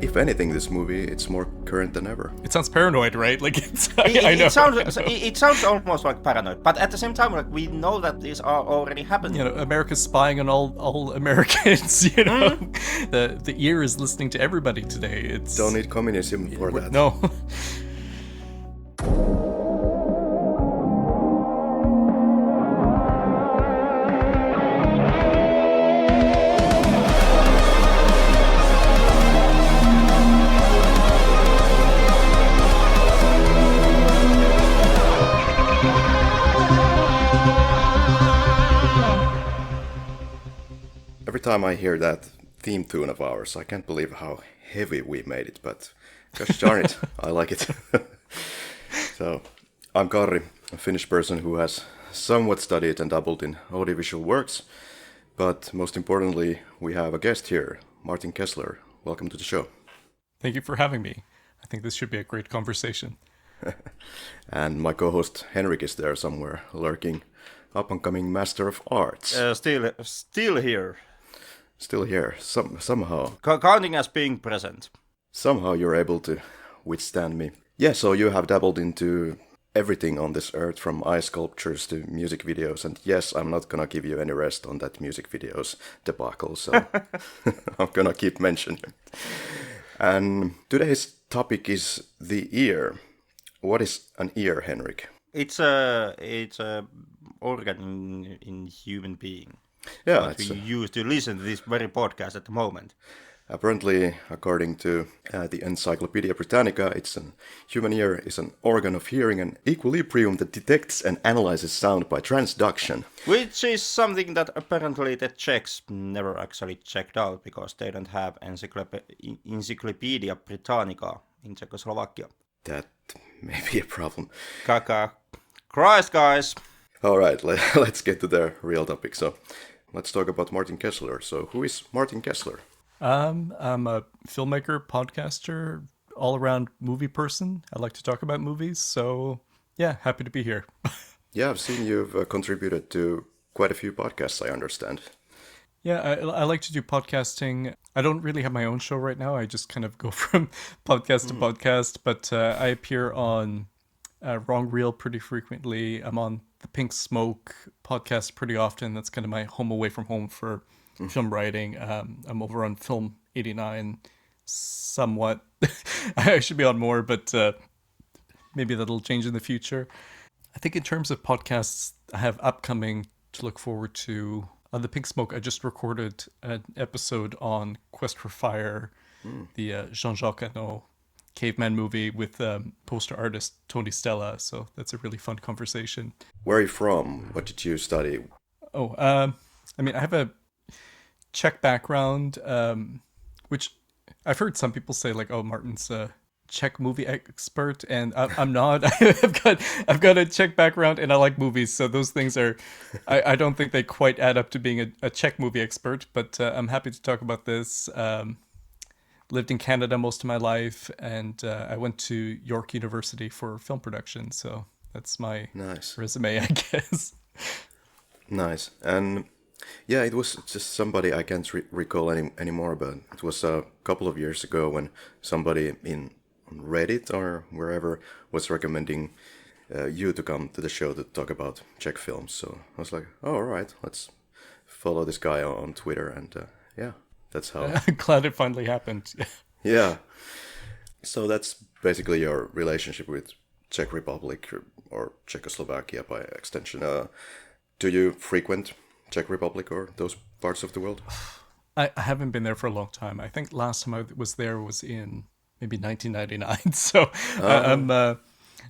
If anything, this movie, it's more current than ever. It sounds paranoid, right? Like, I know. It sounds almost like paranoid, but at the same time, like, we know that these are already happening. You know, America's spying on all Americans, you know? The ear is listening to everybody today. It's Don't need communism for that. No. Every time I hear that theme tune of ours, I can't believe how heavy we made it, but gosh darn it, I like it. So, I'm Karri, a Finnish person who has somewhat studied and dabbled in audiovisual works, but most importantly, we have a guest here, Martin Kessler. Welcome to the show. Thank you for having me. I think this should be a great conversation. And my co-host Henrik is there somewhere, lurking, up-and-coming master of arts. Still here. Still here, somehow. Counting as being present. Somehow you're able to withstand me. Yeah, so you have dabbled into everything on this earth, from ice sculptures to music videos, and yes, I'm not gonna give you any rest on that music videos debacle, so I'm gonna keep mentioning it. And today's topic is the ear. What is an ear, Henrik? It's a organ in human being. Yeah, that we use to listen to this very podcast at the moment. Apparently, according to the Encyclopedia Britannica, human ear is an organ of hearing and equilibrium that detects and analyzes sound by transduction. Which is something that apparently the Czechs never actually checked out, because they don't have Encyclopedia Britannica in Czechoslovakia. That may be a problem. Christ, guys! All right, let's get to the real topic. So, let's talk about Martin Kessler. So, who is Martin Kessler? I'm a filmmaker, podcaster, all-around movie person. I like to talk about movies, so yeah, happy to be here. Yeah, I've seen you've contributed to quite a few podcasts, I understand. Yeah, I like to do podcasting. I don't really have my own show right now. I just kind of go from podcast to podcast, but I appear on Wrong Reel pretty frequently. I'm on the Pink Smoke podcast pretty often. That's kind of my home away from home for film writing. I'm over on Film 89 somewhat. I should be on more, but maybe that'll change in the future. I think in terms of podcasts I have upcoming to look forward to, on the Pink Smoke, I just recorded an episode on Quest for Fire, the Jean-Jacques Hano caveman movie with poster artist Tony Stella. So that's a really fun conversation. Where are you from? What did you study? I mean, I have a Czech background, which I've heard some people say, like, oh, Martin's a Czech movie expert, and I'm not. I've got a Czech background, and I like movies, so those things are, I don't think they quite add up to being a Czech movie expert, but I'm happy to talk about this. Lived in Canada most of my life, and I went to York University for film production, so that's my resume, I guess. Nice. And yeah, it was just somebody I can't recall anymore, but it was a couple of years ago when somebody on Reddit or wherever was recommending you to come to the show to talk about Czech films. So I was like, oh, all right, let's follow this guy on Twitter, and yeah, that's how. Glad it finally happened. Yeah. So that's basically your relationship with Czech Republic or Czechoslovakia by extension. Do you frequent Czech Republic or those parts of the world? I haven't been there for a long time. I think last time I was there was in maybe 1999. So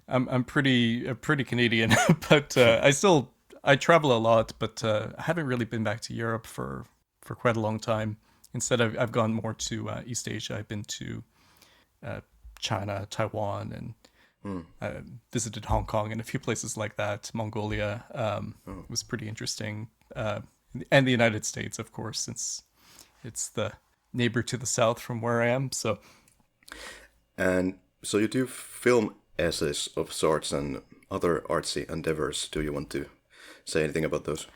I'm pretty Canadian, but I travel a lot, but I haven't really been back to Europe for quite a long time. Instead, I've gone more to East Asia. I've been to China, Taiwan, and visited Hong Kong and a few places like that. Mongolia was pretty interesting. And the United States, of course, since it's the neighbor to the south from where I am. And so you do film essays of sorts and other artsy endeavors. Do you want to say anything about those?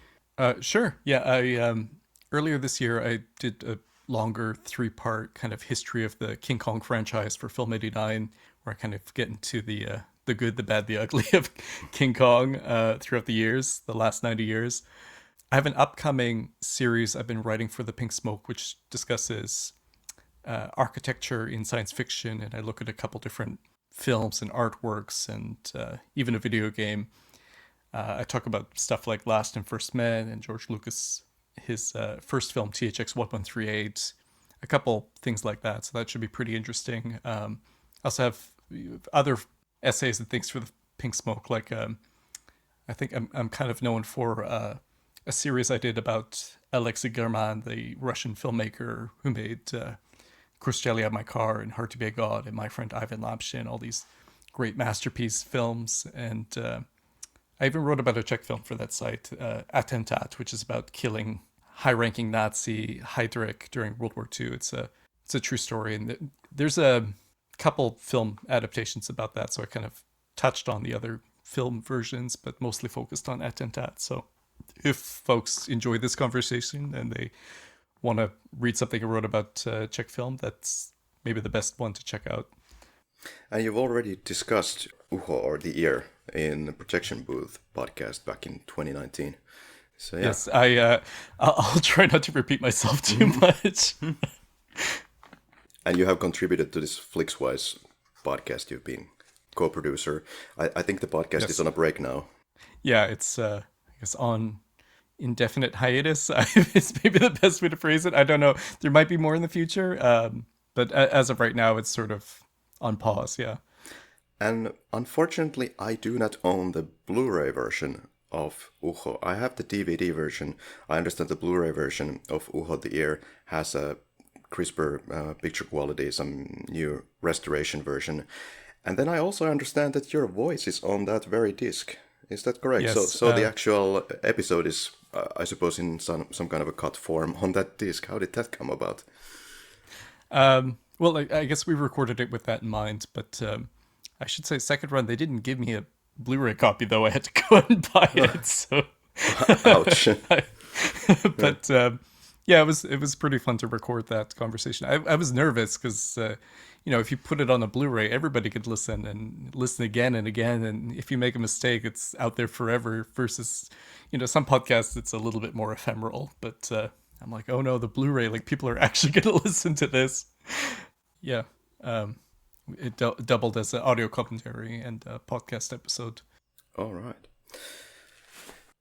Sure. Yeah, I earlier this year I did a longer 3-part kind of history of the King Kong franchise for Film 89, where I kind of get into the good, the bad, the ugly of King Kong throughout the years, the last 90 years. I have an upcoming series I've been writing for The Pink Smoke, which discusses architecture in science fiction, and I look at a couple different films and artworks and even a video game. I talk about stuff like Last and First Men and George Lucas, his first film, THX 1138, a couple things like that. So that should be pretty interesting. I also have other essays and things for The Pink Smoke, like I think I'm kind of known for a series I did about Alexei German, the Russian filmmaker who made Khrushchev, My Car, and Hard to Be a God, and My Friend Ivan Lapshin, all these great masterpiece films. And I even wrote about a Czech film for that site, Attentat, which is about killing high-ranking Nazi Heydrich during World War II. It's a true story, and there's a couple film adaptations about that, so I kind of touched on the other film versions, but mostly focused on Attentat. So if folks enjoy this conversation and they want to read something I wrote about Czech film, that's maybe the best one to check out. And you've already discussed Ucho, or the ear, in the Projection Booth podcast back in 2019. So yeah. Yes, I'll try not to repeat myself too much. And you have contributed to this Flixwise podcast. You've been co-producer. I think the podcast is on a break now. Yeah, it's I guess on indefinite hiatus. It's maybe the best way to phrase it. I don't know. There might be more in the future, but as of right now, it's sort of on pause. Yeah. And unfortunately, I do not own the Blu-ray version of Ucho. I have the DVD version. I understand the Blu-ray version of Ucho the Ear has a crisper picture quality, some new restoration version. And then I also understand that your voice is on that very disc. Is that correct? Yes, So the actual episode is, I suppose, in some kind of a cut form on that disc. How did that come about? Well, I guess we recorded it with that in mind, but I should say second run, they didn't give me a Blu-ray copy, though. I had to go and buy it. So, ouch. But yeah, it was pretty fun to record that conversation. I was nervous because if you put it on a Blu-ray, everybody could listen and listen again and again, and if you make a mistake, it's out there forever. Versus, some podcasts, it's a little bit more ephemeral. But I'm like, oh no, the Blu-ray, like people are actually going to listen to this. Yeah. It doubled as an audio commentary and a podcast episode. All right.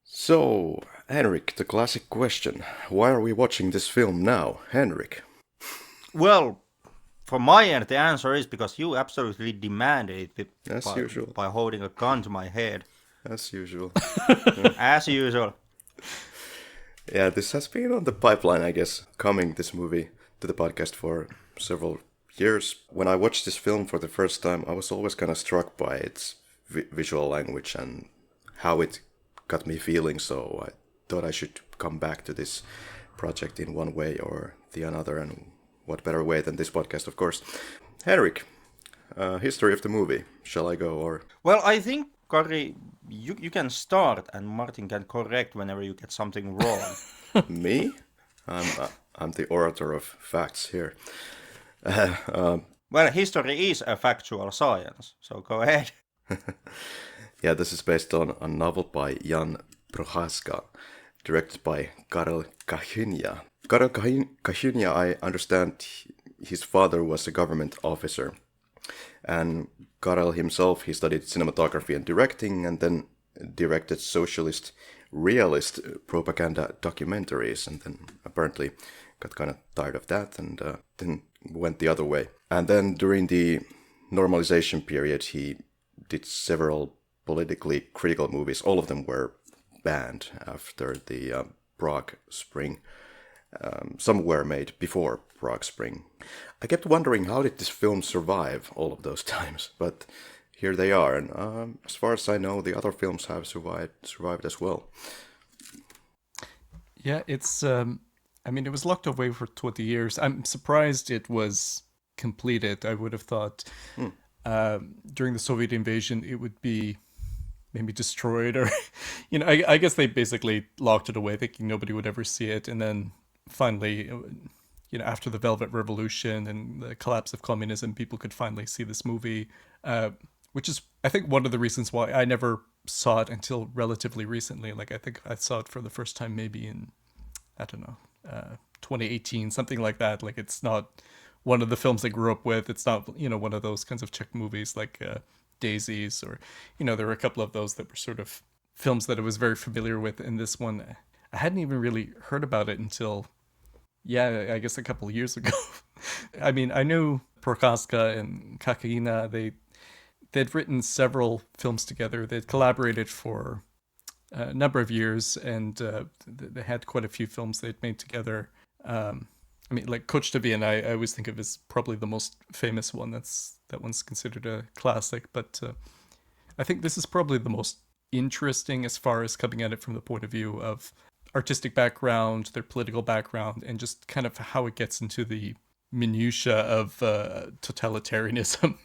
So, Henrik, the classic question. Why are we watching this film now? Henrik? Well, from my end, the answer is because you absolutely demanded it As usual. by holding a gun to my head. As usual. As usual. Yeah, this has been on the pipeline, I guess, coming, this movie, to the podcast for several years. When I watched this film for the first time, I was always kind of struck by its visual language and how it got me feeling, so I thought I should come back to this project in one way or the another, and what better way than this podcast, of course. Henrik, history of the movie. Shall I go, or...? Well, I think, Karri, you can start, and Martin can correct whenever you get something wrong. Me? I'm the orator of facts here. Well, history is a factual science, so go ahead. Yeah, this is based on a novel by Jan Prohaska, directed by Karel Kachyňa. Karel Kachyňa, I understand his father was a government officer. And Karel himself, he studied cinematography and directing, and then directed socialist realist propaganda documentaries, and then apparently got kind of tired of that, and then went the other way. And then during the normalization period, he did several politically critical movies. All of them were banned after the Prague Spring. Some were made before Prague Spring. I kept wondering, how did this film survive all of those times? But here they are, and as far as I know, the other films have survived as well. Yeah, it's... it was locked away for 20 years. I'm surprised it was completed. I would have thought during the Soviet invasion it would be maybe destroyed, or I guess they basically locked it away thinking nobody would ever see it, and then finally after the Velvet Revolution and the collapse of communism, people could finally see this movie, which is, I think, one of the reasons why I never saw it until relatively recently. Like, I think I saw it for the first time maybe in, I don't know, 2018, something like that. Like, it's not one of the films I grew up with. It's not, one of those kinds of Czech movies like Daisies, or, there were a couple of those that were sort of films that I was very familiar with. And this one, I hadn't even really heard about it until, I guess a couple of years ago. I mean, I knew Prochaska and Kachyňa. They'd written several films together. They'd collaborated for a number of years, and they had quite a few films they'd made together. I mean, like Coach to Vienna, I always think of as probably the most famous one. That one's considered a classic, but I think this is probably the most interesting as far as coming at it from the point of view of artistic background, their political background, and just kind of how it gets into the minutiae of totalitarianism.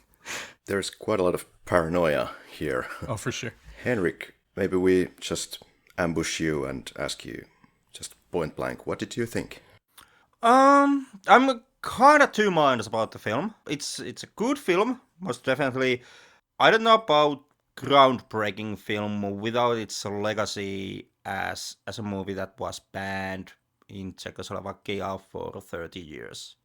There's quite a lot of paranoia here. Oh, for sure. Henrik, maybe we just ambush you and ask you just point blank, what did you think? I'm kind of two minds about the film. It's a good film, most definitely. I don't know about groundbreaking film without its legacy as a movie that was banned in Czechoslovakia for 30 years.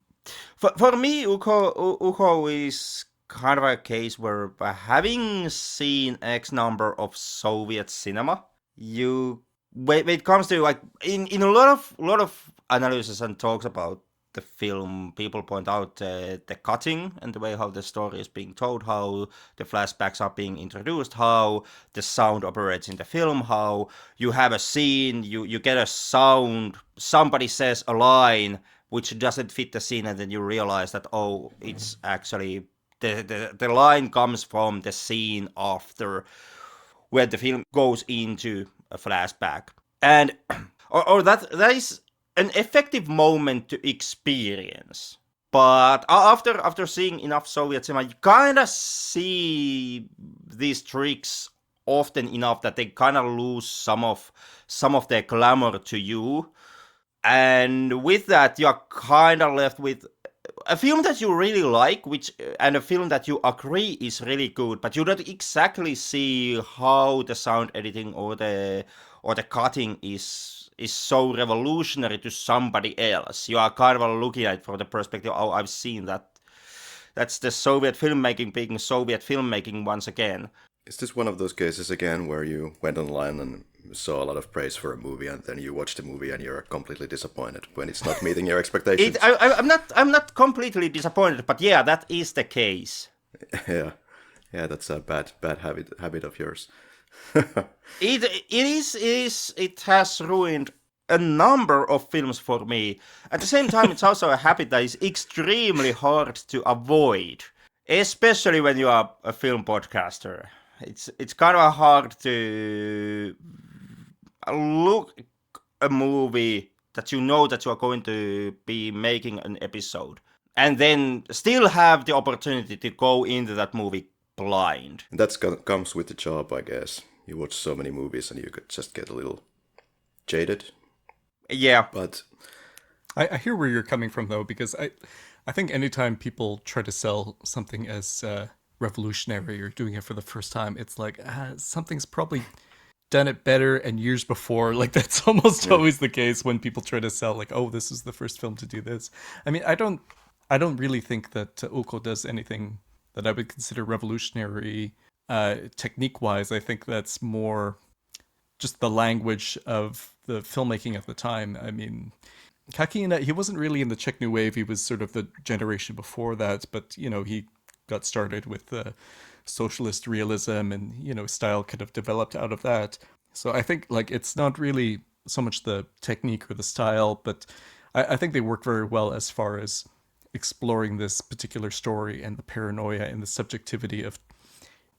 For me, Ucho is kind of a case where, having seen X number of Soviet cinema, when it comes to, like, in a lot of analysis and talks about the film, people point out the cutting and the way how the story is being told, how the flashbacks are being introduced, how the sound operates in the film, how you have a scene, you get a sound, somebody says a line which doesn't fit the scene, and then you realize that, oh, it's actually the line comes from the scene after, where the film goes into a flashback. And or that is an effective moment to experience. But after seeing enough Soviet cinema, you kind of see these tricks often enough that they kind of lose some of their glamour to you. And with that, you're kind of left with a film that you really like, and a film that you agree is really good, but you don't exactly see how the sound editing or the cutting is so revolutionary to somebody else. You are kind of looking at it from the perspective, oh, I've seen that. That's the Soviet filmmaking being Soviet filmmaking once again. Is this one of those cases again where you went online and saw a lot of praise for a movie, and then you watch the movie and you're completely disappointed when it's not meeting your expectations? I'm not completely disappointed, but yeah, that is the case. Yeah, that's a bad habit of yours. It has ruined a number of films for me. At the same time, it's also a habit that is extremely hard to avoid, especially when you are a film podcaster. It's kind of hard to look a movie that you know that you are going to be making an episode, and then still have the opportunity to go into that movie blind. That comes with the job, I guess. You watch so many movies and you could just get a little jaded. Yeah. But I hear where you're coming from, though, because I think anytime people try to sell something as revolutionary or doing it for the first time, it's like something's probably done it better and years before. Like, that's almost always the case when people try to sell, like, oh, this is the first film to do this. I mean, I don't really think that Ucho does anything that I would consider revolutionary technique-wise. I think that's more just the language of the filmmaking at the time. I mean, Kachyňa, he wasn't really in the Czech New Wave. He was sort of the generation before that, but, he got started with socialist realism, and, style kind of developed out of that. So I think, like, it's not really so much the technique or the style, but I think they work very well as far as exploring this particular story and the paranoia and the subjectivity of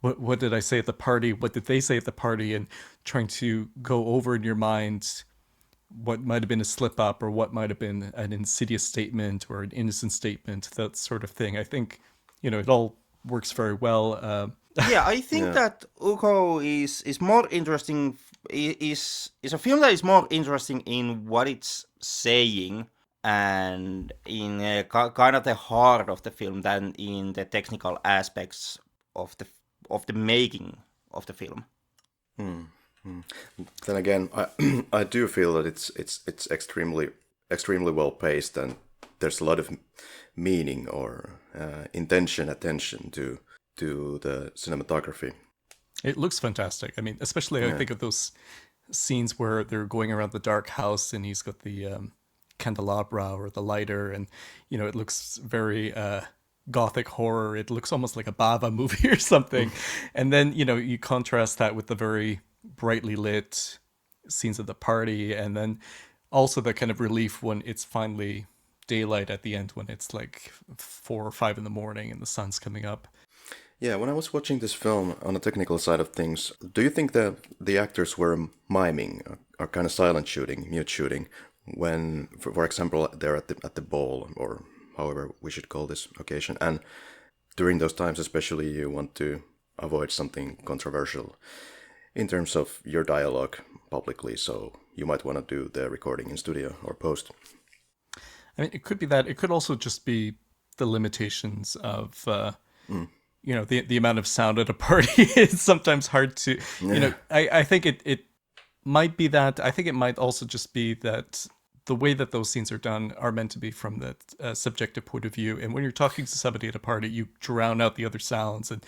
what did I say at the party? What did they say at the party? And trying to go over in your mind what might have been a slip up, or what might have been an insidious statement or an innocent statement, that sort of thing. I think, it all works very well. Yeah, I think that Ucho is more interesting, is a film that is more interesting in what it's saying and in kind of the heart of the film than in the technical aspects of the making of the film. Then again, I do feel that it's extremely well paced, and there's a lot of meaning or attention to the cinematography. It looks fantastic. I mean, especially I think of those scenes where they're going around the dark house and he's got the candelabra or the lighter, and it looks very gothic horror. It looks almost like a Bava movie or something. And then you contrast that with the very brightly lit scenes of the party, and then also the kind of relief when it's finally daylight at the end, when it's like 4 or 5 in the morning and the sun's coming up. Yeah, when I was watching this film on the technical side of things, do you think that the actors were miming or kind of silent shooting, mute shooting, when, for example, they're at the ball, or however we should call this occasion, and during those times especially you want to avoid something controversial in terms of your dialogue publicly, so you might want to do the recording in studio or post? I mean, it could be that. It could also just be the limitations of the amount of sound at a party. It's sometimes hard to, I think it might be that. I think it might also just be that the way that those scenes are done are meant to be from that subjective point of view. And when you're talking to somebody at a party, you drown out the other sounds. And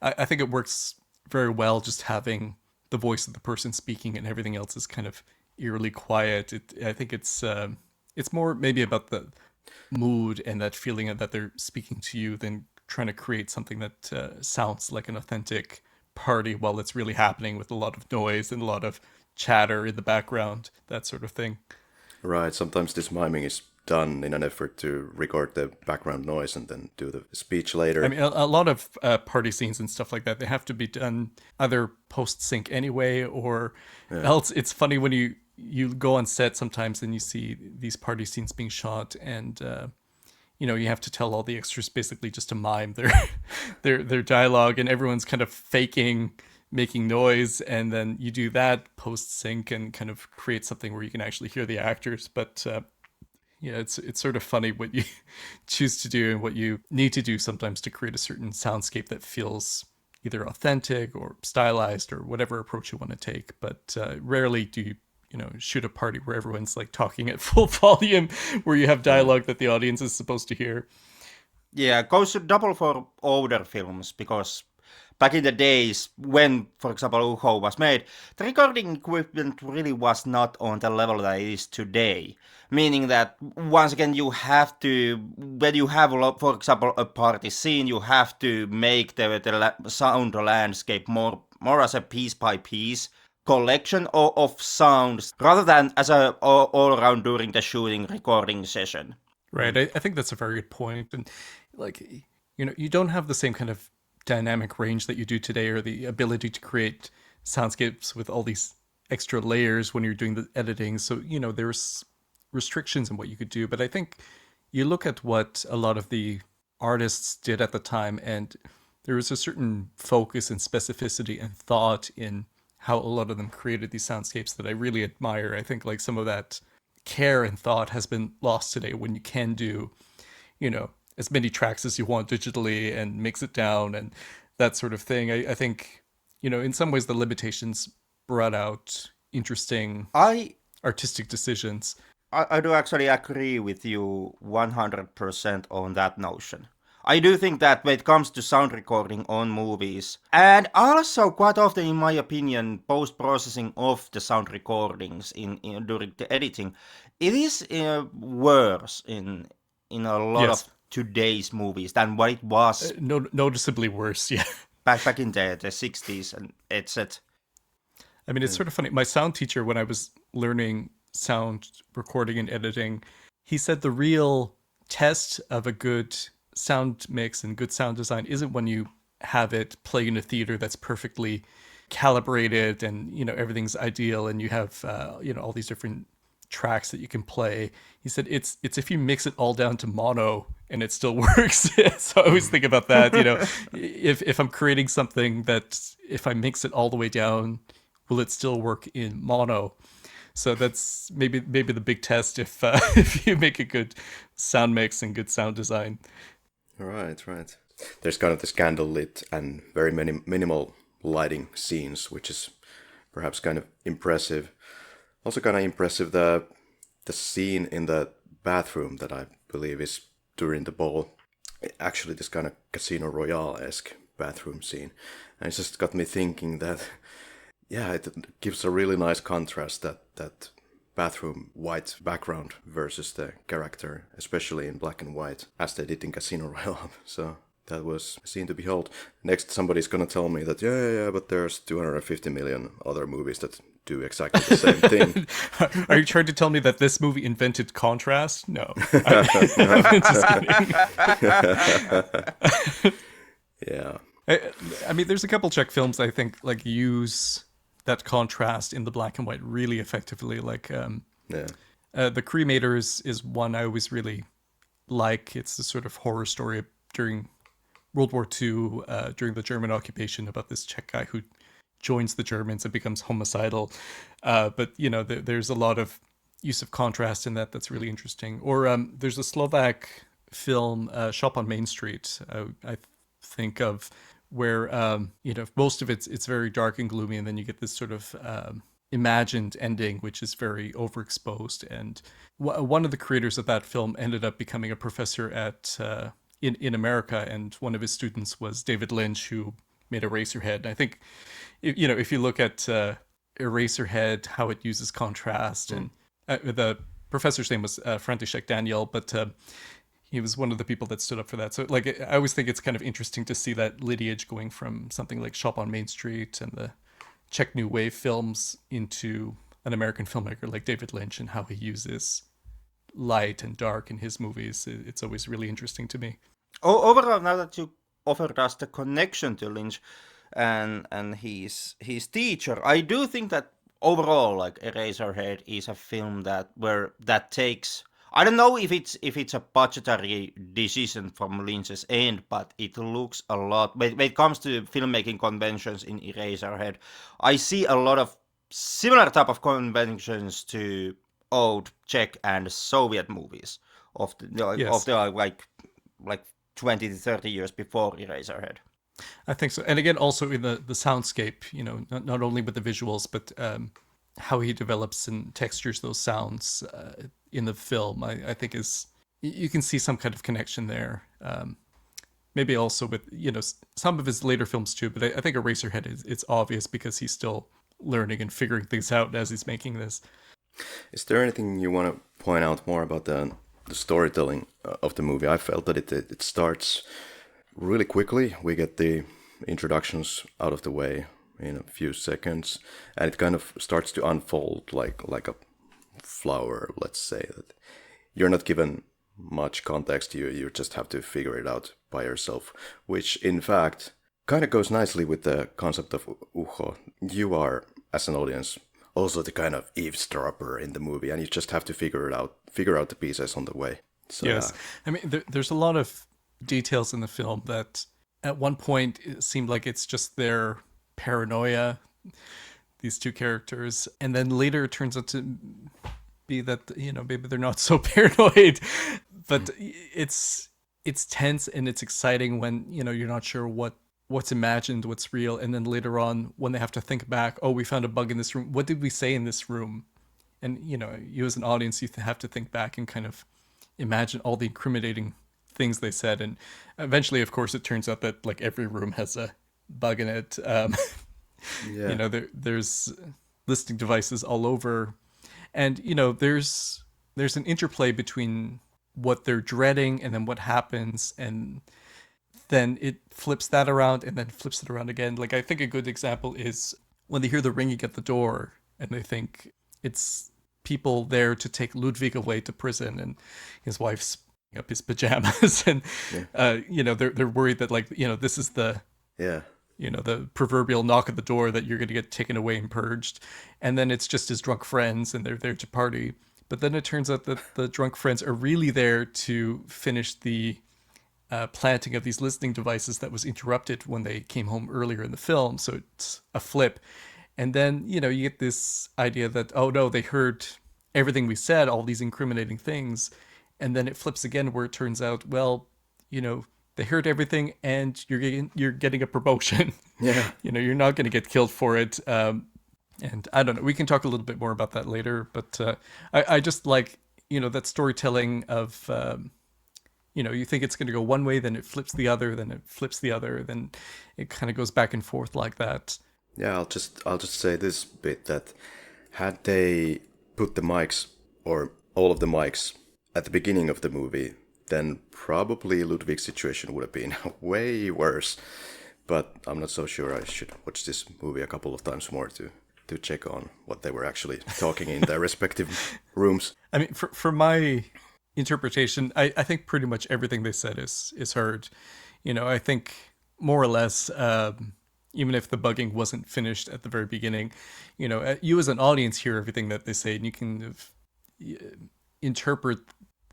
I think it works very well just having the voice of the person speaking and everything else is kind of eerily quiet. I think it's more maybe about the mood and that feeling that they're speaking to you than trying to create something that sounds like an authentic party while it's really happening, with a lot of noise and a lot of chatter in the background, that sort of thing. Right, sometimes this miming is done in an effort to record the background noise and then do the speech later. I mean, a lot of party scenes and stuff like that, they have to be done either post-sync anyway, or else it's funny when you go on set sometimes and you see these party scenes being shot, and you have to tell all the extras basically just to mime their dialogue, and everyone's kind of faking making noise, and then you do that post-sync and kind of create something where you can actually hear the actors. But it's sort of funny what you choose to do and what you need to do sometimes to create a certain soundscape that feels either authentic or stylized or whatever approach you want to take. But rarely do you shoot a party where everyone's like talking at full volume, where you have dialogue that the audience is supposed to hear. Yeah, it goes double for older films, because back in the days when, for example, Ucho was made, the recording equipment really was not on the level that it is today. Meaning that, once again, you have to, when you have, for example, a party scene, you have to make the sound landscape more as a piece-by-piece collection of sounds, rather than as a all around during the shooting recording session. Right, I think that's a very good point. And you don't have the same kind of dynamic range that you do today, or the ability to create soundscapes with all these extra layers when you're doing the editing. So there's restrictions in what you could do. But I think you look at what a lot of the artists did at the time, and there was a certain focus and specificity and thought in how a lot of them created these soundscapes that I really admire. I think like some of that care and thought has been lost today, when you can do, as many tracks as you want digitally and mix it down and that sort of thing. I think, in some ways the limitations brought out interesting artistic decisions. I do actually agree with you 100% on that notion. I do think that when it comes to sound recording on movies, and also quite often, in my opinion, post-processing of the sound recordings during the editing, it is worse in a lot of today's movies than what it was. Noticeably worse, yeah. Back in the 60s and etc. I mean, it's sort of funny. My sound teacher, when I was learning sound recording and editing, he said the real test of a good sound mix and good sound design isn't when you have it play in a theater that's perfectly calibrated and everything's ideal and you have all these different tracks that you can play. He said it's if you mix it all down to mono and it still works. So I always think about that, if I'm creating something that if I mix it all the way down, will it still work in mono? So that's maybe the big test if if you make a good sound mix and good sound design. Right. There's kind of this candlelit and very minimal lighting scenes, which is perhaps kind of impressive. Also kind of impressive the scene in the bathroom that I believe is during the ball. Actually, this kind of Casino Royale-esque bathroom scene. And it just got me thinking that, yeah, it gives a really nice contrast, that bathroom white background versus the character, especially in black and white, as they did in Casino Royale. So that was a scene to behold. Next, somebody's gonna tell me that, yeah, but there's 250 million other movies that do exactly the same thing. Are you trying to tell me that this movie invented contrast? No. I'm just kidding. Yeah. I mean, there's a couple Czech films I think like use that contrast in the black and white really effectively. Like The Cremators is one I always really like. It's the sort of horror story during World War II, during the German occupation, about this Czech guy who joins the Germans and becomes homicidal. But, you know, there's a lot of use of contrast in that's really interesting. Or there's a Slovak film, Shop on Main Street, I think of, where, you know, most of it's very dark and gloomy, and then you get this sort of imagined ending, which is very overexposed. And one of the creators of that film ended up becoming a professor at in America, and one of his students was David Lynch, who made Eraserhead. And I think, you know, if you look at Eraserhead, how it uses contrast, and the professor's name was František Daniel, but he was one of the people that stood up for that. So, like, I always think it's kind of interesting to see that lineage going from something like Shop on Main Street and the Czech New Wave films into an American filmmaker like David Lynch, and how he uses light and dark in his movies. It's always really interesting to me. Overall, now that you offered us the connection to Lynch and his teacher, I do think that overall, like, Eraserhead is a film that takes, I don't know if it's a budgetary decision from Lynch's end, but it looks a lot, when it comes to filmmaking conventions in Eraserhead, I see a lot of similar type of conventions to old Czech and Soviet movies of the like 20 to 30 years before Eraserhead. I think so. And again, also in the soundscape, you know, not only with the visuals, but how he develops and textures those sounds in the film, I think you can see some kind of connection there. Maybe also with, you know, some of his later films too, but I think Eraserhead it's obvious because he's still learning and figuring things out as he's making this. Is there anything you want to point out more about the storytelling of the movie? I felt that it starts really quickly. We get the introductions out of the way in a few seconds, and it kind of starts to unfold like a flower, let's say. That you're not given much context, you just have to figure it out by yourself, which in fact kind of goes nicely with the concept of Ucho. You are, as an audience, also the kind of eavesdropper in the movie, and you just have to figure out the pieces on the way. So, yes. I mean, there's a lot of details in the film that at one point it seemed like it's just their paranoia, these two characters, and then later it turns out to be that, you know, maybe they're not so paranoid, but it's tense and it's exciting when, you know, you're not sure what's imagined, what's real, and then later on when they have to think back, oh, we found a bug in this room, what did we say in this room? And, you know, you as an audience, you have to think back and kind of imagine all the incriminating things they said. And eventually, of course, it turns out that like every room has a bug in it. You know, there's listening devices all over, and, you know, there's an interplay between what they're dreading and then what happens, and then it flips that around and then flips it around again. Like, I think a good example is when they hear the ringing at the door and they think it's people there to take Ludwig away to prison, and his wife's up his pajamas, and you know, they're worried that, like, you know, this is the you know, the proverbial knock at the door that you're going to get taken away and purged, and then it's just his drunk friends and they're there to party. But then it turns out that the drunk friends are really there to finish the planting of these listening devices that was interrupted when they came home earlier in the film. So it's a flip. And then, you get this idea that, oh no, they heard everything we said, all these incriminating things. And then it flips again where it turns out, well, they heard everything and you're getting a promotion. Yeah. You're not going to get killed for it. And I don't know, we can talk a little bit more about that later. But I just like, that storytelling of, you think it's going to go one way, then it flips the other, then it flips the other, then it kind of goes back and forth like that. Yeah, I'll just say this bit, that had they put the mics, or all of the mics, at the beginning of the movie, then probably Ludwig's situation would have been way worse. But I'm not so sure. I should watch this movie a couple of times more to check on what they were actually talking in their respective rooms. I mean, for my interpretation, I think pretty much everything they said is heard. I think more or less, even if the bugging wasn't finished at the very beginning, you as an audience hear everything that they say, and you can interpret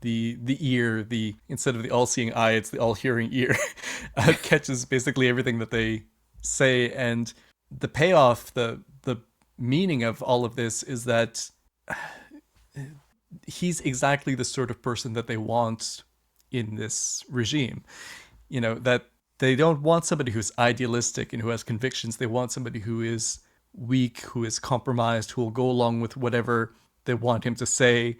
the ear, instead of the all-seeing eye, it's the all-hearing ear, catches basically everything that they say. And the payoff, the meaning of all of this is that he's exactly the sort of person that they want in this regime. That they don't want somebody who's idealistic and who has convictions. They want somebody who is weak, who is compromised, who will go along with whatever they want him to say,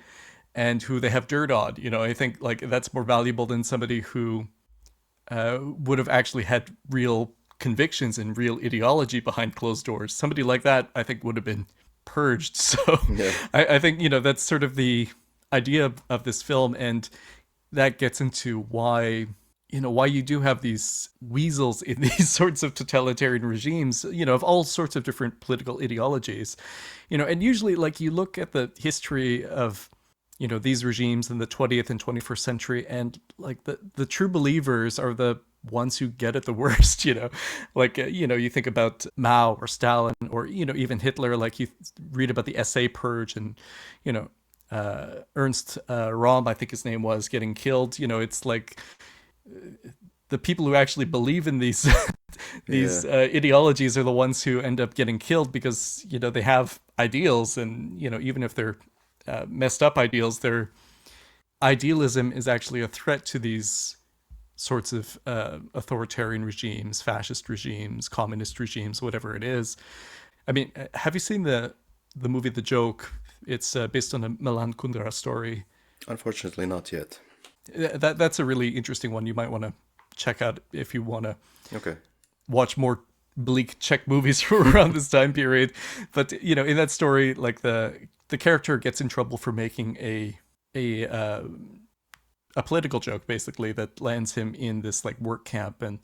and who they have dirt on. I think like that's more valuable than somebody who would have actually had real convictions and real ideology behind closed doors. Somebody like that, I think, would have been purged. So yeah. I think, that's sort of the idea of this film, and that gets into why you do have these weasels in these sorts of totalitarian regimes, of all sorts of different political ideologies, and usually, like, you look at the history of, these regimes in the 20th and 21st century, and like the true believers are the ones who get it the worst, like, you think about Mao or Stalin or, even Hitler, like you read about the SA purge and, Ernst Röhm, I think his name was, getting killed. It's like the people who actually believe in these ideologies are the ones who end up getting killed because, they have ideals, and, even if they're messed up ideals, their idealism is actually a threat to these sorts of authoritarian regimes, fascist regimes, communist regimes, whatever it is. I mean, have you seen the movie The Joke? It's based on a Milan Kundera story. Unfortunately, not yet. That's a really interesting one. You might want to check out if you want to watch more bleak Czech movies from around this time period. But, in that story, like the character gets in trouble for making a political joke, basically, that lands him in this like work camp, and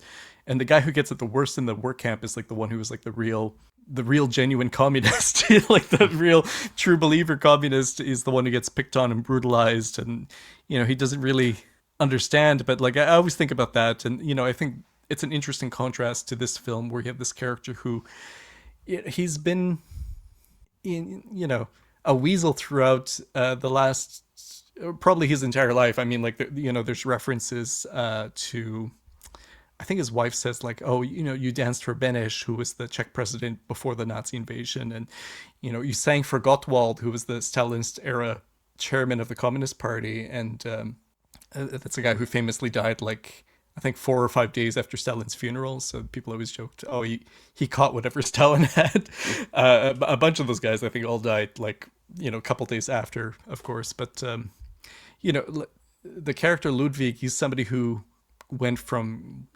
the guy who gets it the worst in the work camp is like the one who was like the real genuine communist. Like the real true believer communist is the one who gets picked on and brutalized, and he doesn't really understand. But like I always think about that, and I think it's an interesting contrast to this film where you have this character who he's been in a weasel throughout the last probably his entire life. I mean, like, there's references to, I think his wife says like, oh, you danced for Beneš, who was the Czech president before the Nazi invasion. And, you sang for Gottwald, who was the Stalinist era chairman of the Communist Party. And that's a guy who famously died like, I think 4 or 5 days after Stalin's funeral. So people always joked, oh, he caught whatever Stalin had. A bunch of those guys, I think, all died like, a couple days after, of course. But, the character Ludwig, he's somebody who went from,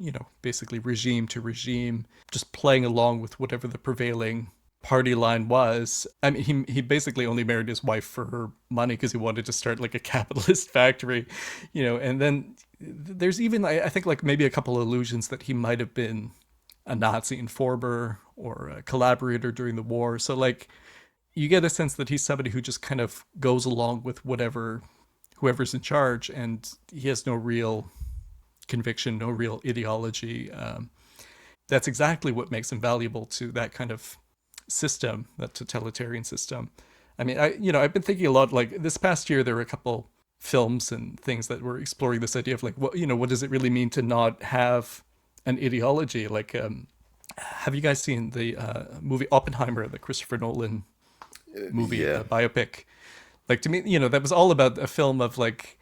basically regime to regime, just playing along with whatever the prevailing party line was. I mean, he basically only married his wife for her money because he wanted to start like a capitalist factory, and then there's even, I think, like maybe a couple of allusions that he might have been a Nazi informer or a collaborator during the war. So like you get a sense that he's somebody who just kind of goes along with whoever's in charge, and he has no real conviction, no real ideology. That's exactly what makes him valuable to that kind of system, that totalitarian system. I mean, I've been thinking a lot, like this past year, there were a couple films and things that were exploring this idea of like, what does it really mean to not have an ideology? Like, Have you guys seen the movie Oppenheimer, the Christopher Nolan movie, Yeah. biopic? Like, to me, that was all about a film of, like,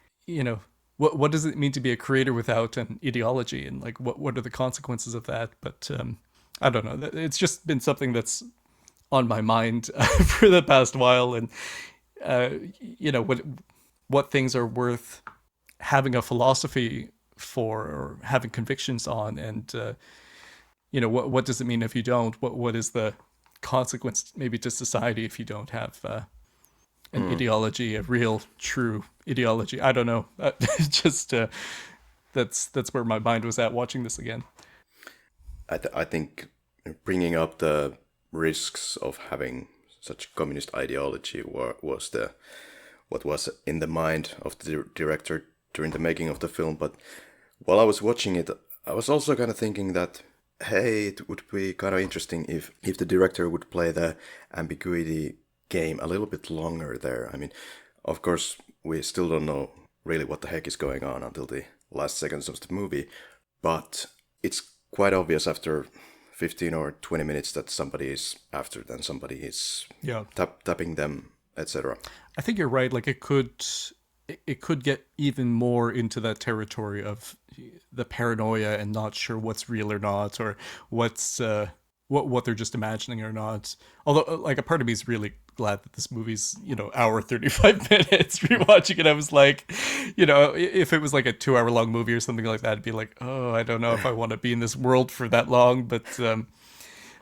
what does it mean to be a creator without an ideology, and like what are the consequences of that? But I don't know. It's just been something that's on my mind for the past while, and what things are worth having a philosophy for or having convictions on, and what does it mean if you don't? What is the consequence maybe to society if you don't have an ideology, a real, true ideology? I don't know. Just that's where my mind was at watching this again. I think bringing up the risks of having such communist ideology was what was in the mind of the director during the making of the film. But while I was watching it, I was also kind of thinking that, hey, it would be kind of interesting if the director would play the ambiguity game a little bit longer there. I mean, of course, we still don't know really what the heck is going on until the last seconds of the movie, but it's quite obvious after 15 or 20 minutes that somebody is after them, somebody is tapping them, etc. I think you're right. Like, it could get even more into that territory of the paranoia and not sure what's real or not, or what's what they're just imagining or not. Although, like, a part of me is really glad that this movie's hour 35 minutes. Rewatching it, I was like, if it was like a 2 hour long movie or something like that, I'd be like, oh, I don't know if I want to be in this world for that long. But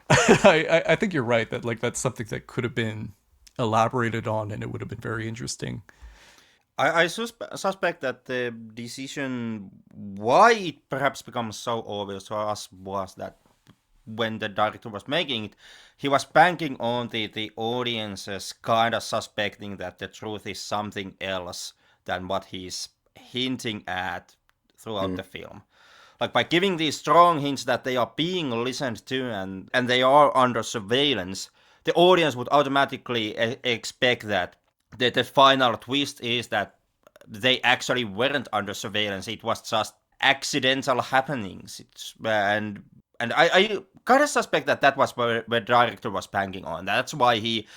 I think you're right that, like, that's something that could have been elaborated on, and it would have been very interesting. I suspect that the decision why it perhaps becomes so obvious to us was that when the director was making it, he was banking on the audiences kind of suspecting that the truth is something else than what he's hinting at throughout the film. Like, by giving these strong hints that they are being listened to and they are under surveillance, the audience would automatically expect that the final twist is that they actually weren't under surveillance. It was just accidental happenings. And I kind of suspect that was where the director was banking on. That's why he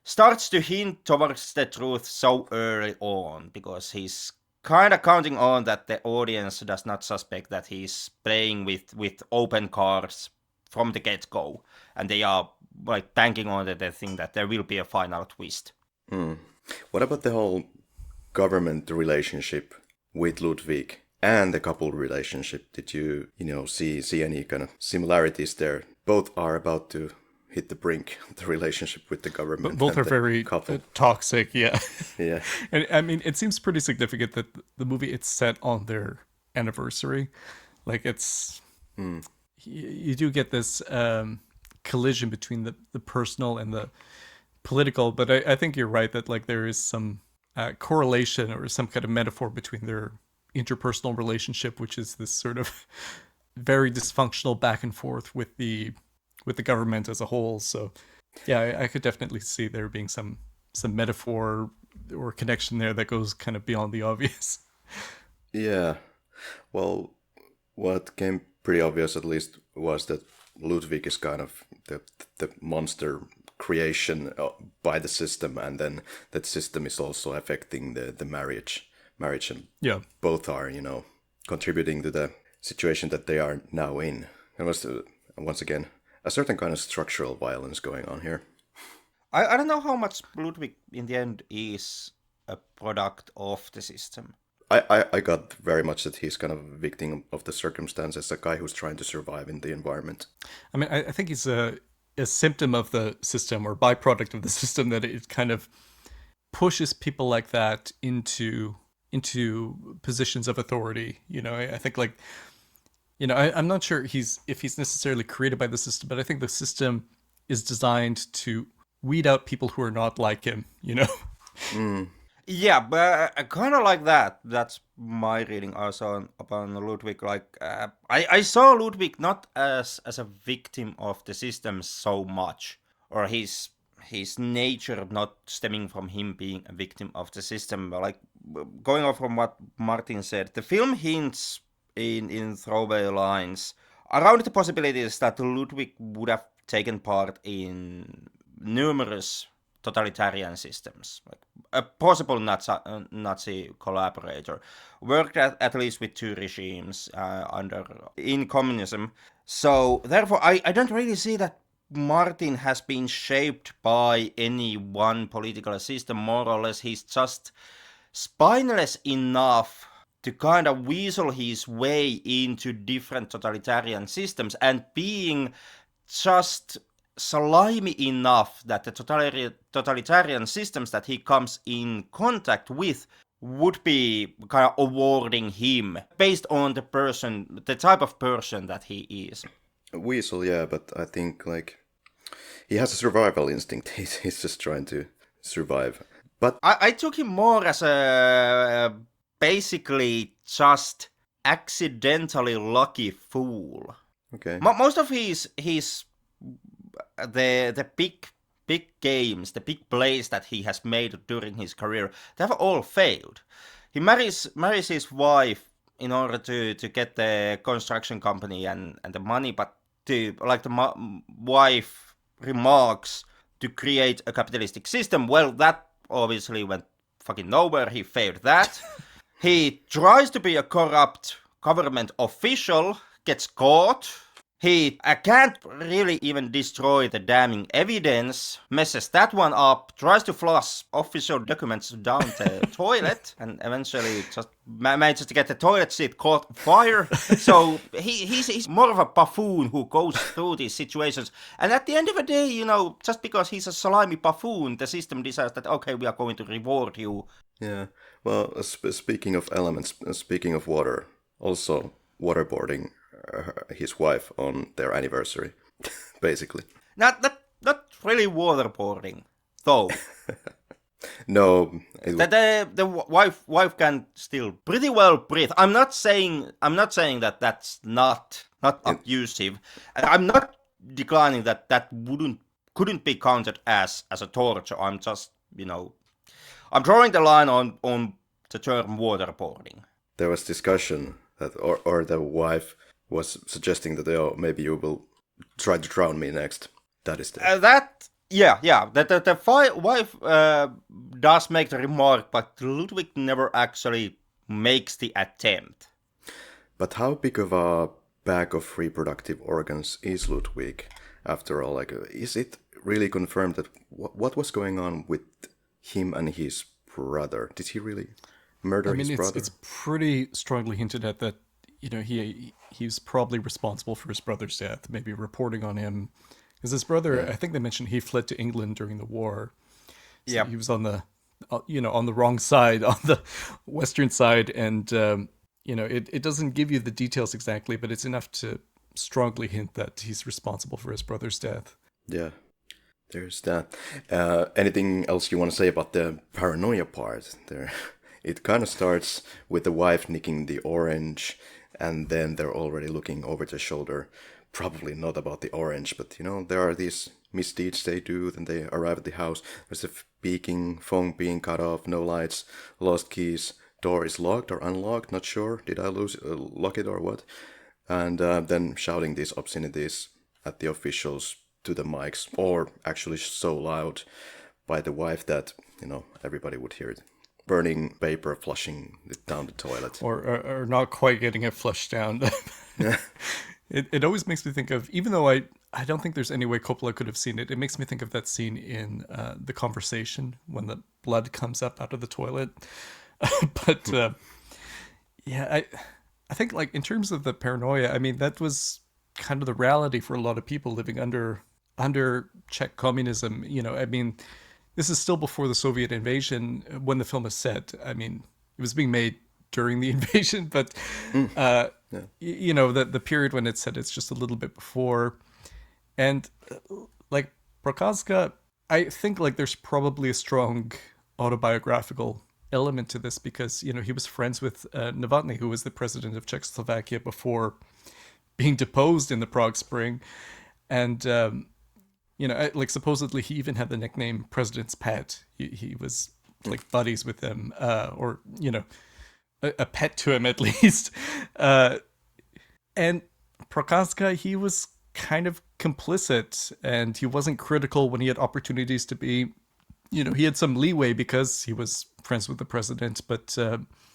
starts to hint towards the truth so early on, because he's kind of counting on that the audience does not suspect that he's playing with open cards from the get-go, and they are like banking on that they think that there will be a final twist. What about the whole government relationship with Ludwig and the couple relationship? Did you see any kind of similarities there? Both are about to hit the brink, the relationship with the government. Both are very toxic, yeah. Yeah. And I mean, it seems pretty significant that the movie, it's set on their anniversary. Like, it's you do get this collision between the personal and the political, but I think you're right that, like, there is some correlation or some kind of metaphor between their interpersonal relationship, which is this sort of very dysfunctional back and forth with the government as a whole. So yeah, I could definitely see there being some metaphor or connection there that goes kind of beyond the obvious. Yeah. Well, what came pretty obvious, at least, was that Ludwig is kind of the monster creation by the system, and then that system is also affecting the marriage, and both are contributing to the situation that they are now in. There was once again a certain kind of structural violence going on here. I don't know how much Ludwig in the end is a product of the system. I got very much that he's kind of a victim of the circumstances, a guy who's trying to survive in the environment. I mean, I think he's a symptom of the system, or byproduct of the system, that it kind of pushes people like that into positions of authority. I think, like, I'm not sure if he's necessarily created by the system, but I think the system is designed to weed out people who are not like him. Yeah, but kind of like that. That's my reading also upon Ludwig. Like, I saw Ludwig not as a victim of the system so much, or his nature not stemming from him being a victim of the system. But, like, going off from what Martin said, the film hints in throwaway lines around the possibilities that Ludwig would have taken part in numerous totalitarian systems. Like a possible Nazi collaborator, worked at least with two regimes in communism. So therefore, I don't really see that Martin has been shaped by any one political system. More or less, he's just spineless enough to kind of weasel his way into different totalitarian systems, and being just slimy enough that the totalitarian systems that he comes in contact with would be kind of awarding him based on the type of person that he is. Weasel, yeah, but I think like he has a survival instinct. He's just trying to survive. But I took him more as a basically just accidentally lucky fool. Okay. Most of his the big games, the big plays that he has made during his career, they have all failed. He marries his wife in order to get the construction company and the money, but the wife remarks to create a capitalistic system. Well, that obviously went fucking nowhere. He failed that. He tries to be a corrupt government official, gets caught. He can't really even destroy the damning evidence, messes that one up, tries to flush official documents down the toilet, and eventually just manages to get the toilet seat caught on fire. So he's more of a buffoon who goes through these situations. And at the end of the day, you know, just because he's a slimy buffoon, the system decides that, okay, we are going to reward you. Yeah. Well, speaking of elements, speaking of water, also waterboarding his wife on their anniversary, basically. Not really waterboarding, though. No, the wife can still pretty well breathe. I'm not saying that that's not abusive. I'm not declining that couldn't be counted as a torture. I'm just, you know, I'm drawing the line on the term waterboarding. There was discussion that, or the wife was suggesting that, oh, maybe you will try to drown me next. That is the... The wife does make the remark, but Ludwig never actually makes the attempt. But how big of a bag of reproductive organs is Ludwig? After all, like, is it really confirmed that what was going on with him and his brother? Did he really murder his brother? It's pretty strongly hinted at that, you know, he's probably responsible for his brother's death, maybe reporting on him. Because his brother, I think they mentioned he fled to England during the war. So yeah, he was on the, on the wrong side, on the Western side. And, it doesn't give you the details exactly, but it's enough to strongly hint that he's responsible for his brother's death. Yeah, there's that. Anything else you want to say about the paranoia part there? It kind of starts with the wife nicking the orange, and then they're already looking over their shoulder. Probably not about the orange, but, there are these misdeeds they do. Then they arrive at the house. There's a beeping, phone being cut off, no lights, lost keys, door is locked or unlocked, not sure. Did I lock it or what? And then shouting these obscenities at the officials to the mics, or actually so loud by the wife that, everybody would hear it. Burning paper, flushing it down the toilet. Or not quite getting it flushed down. It always makes me think of, even though I don't think there's any way Coppola could have seen it, it makes me think of that scene in The Conversation when the blood comes up out of the toilet. But I think, like, in terms of the paranoia, I mean, that was kind of the reality for a lot of people living under Czech communism. I mean, this is still before the Soviet invasion when the film is set. I mean, it was being made during the invasion, but the period when it's set, it's just a little bit before. And like Procházka, I think like there's probably a strong autobiographical element to this because, he was friends with Novotny, who was the president of Czechoslovakia before being deposed in the Prague Spring. And, like supposedly he even had the nickname President's Pet. He was like buddies with them, or, a pet to him at least. And Prokaska, he was kind of complicit, and he wasn't critical when he had opportunities to be. He had some leeway because he was friends with the president, but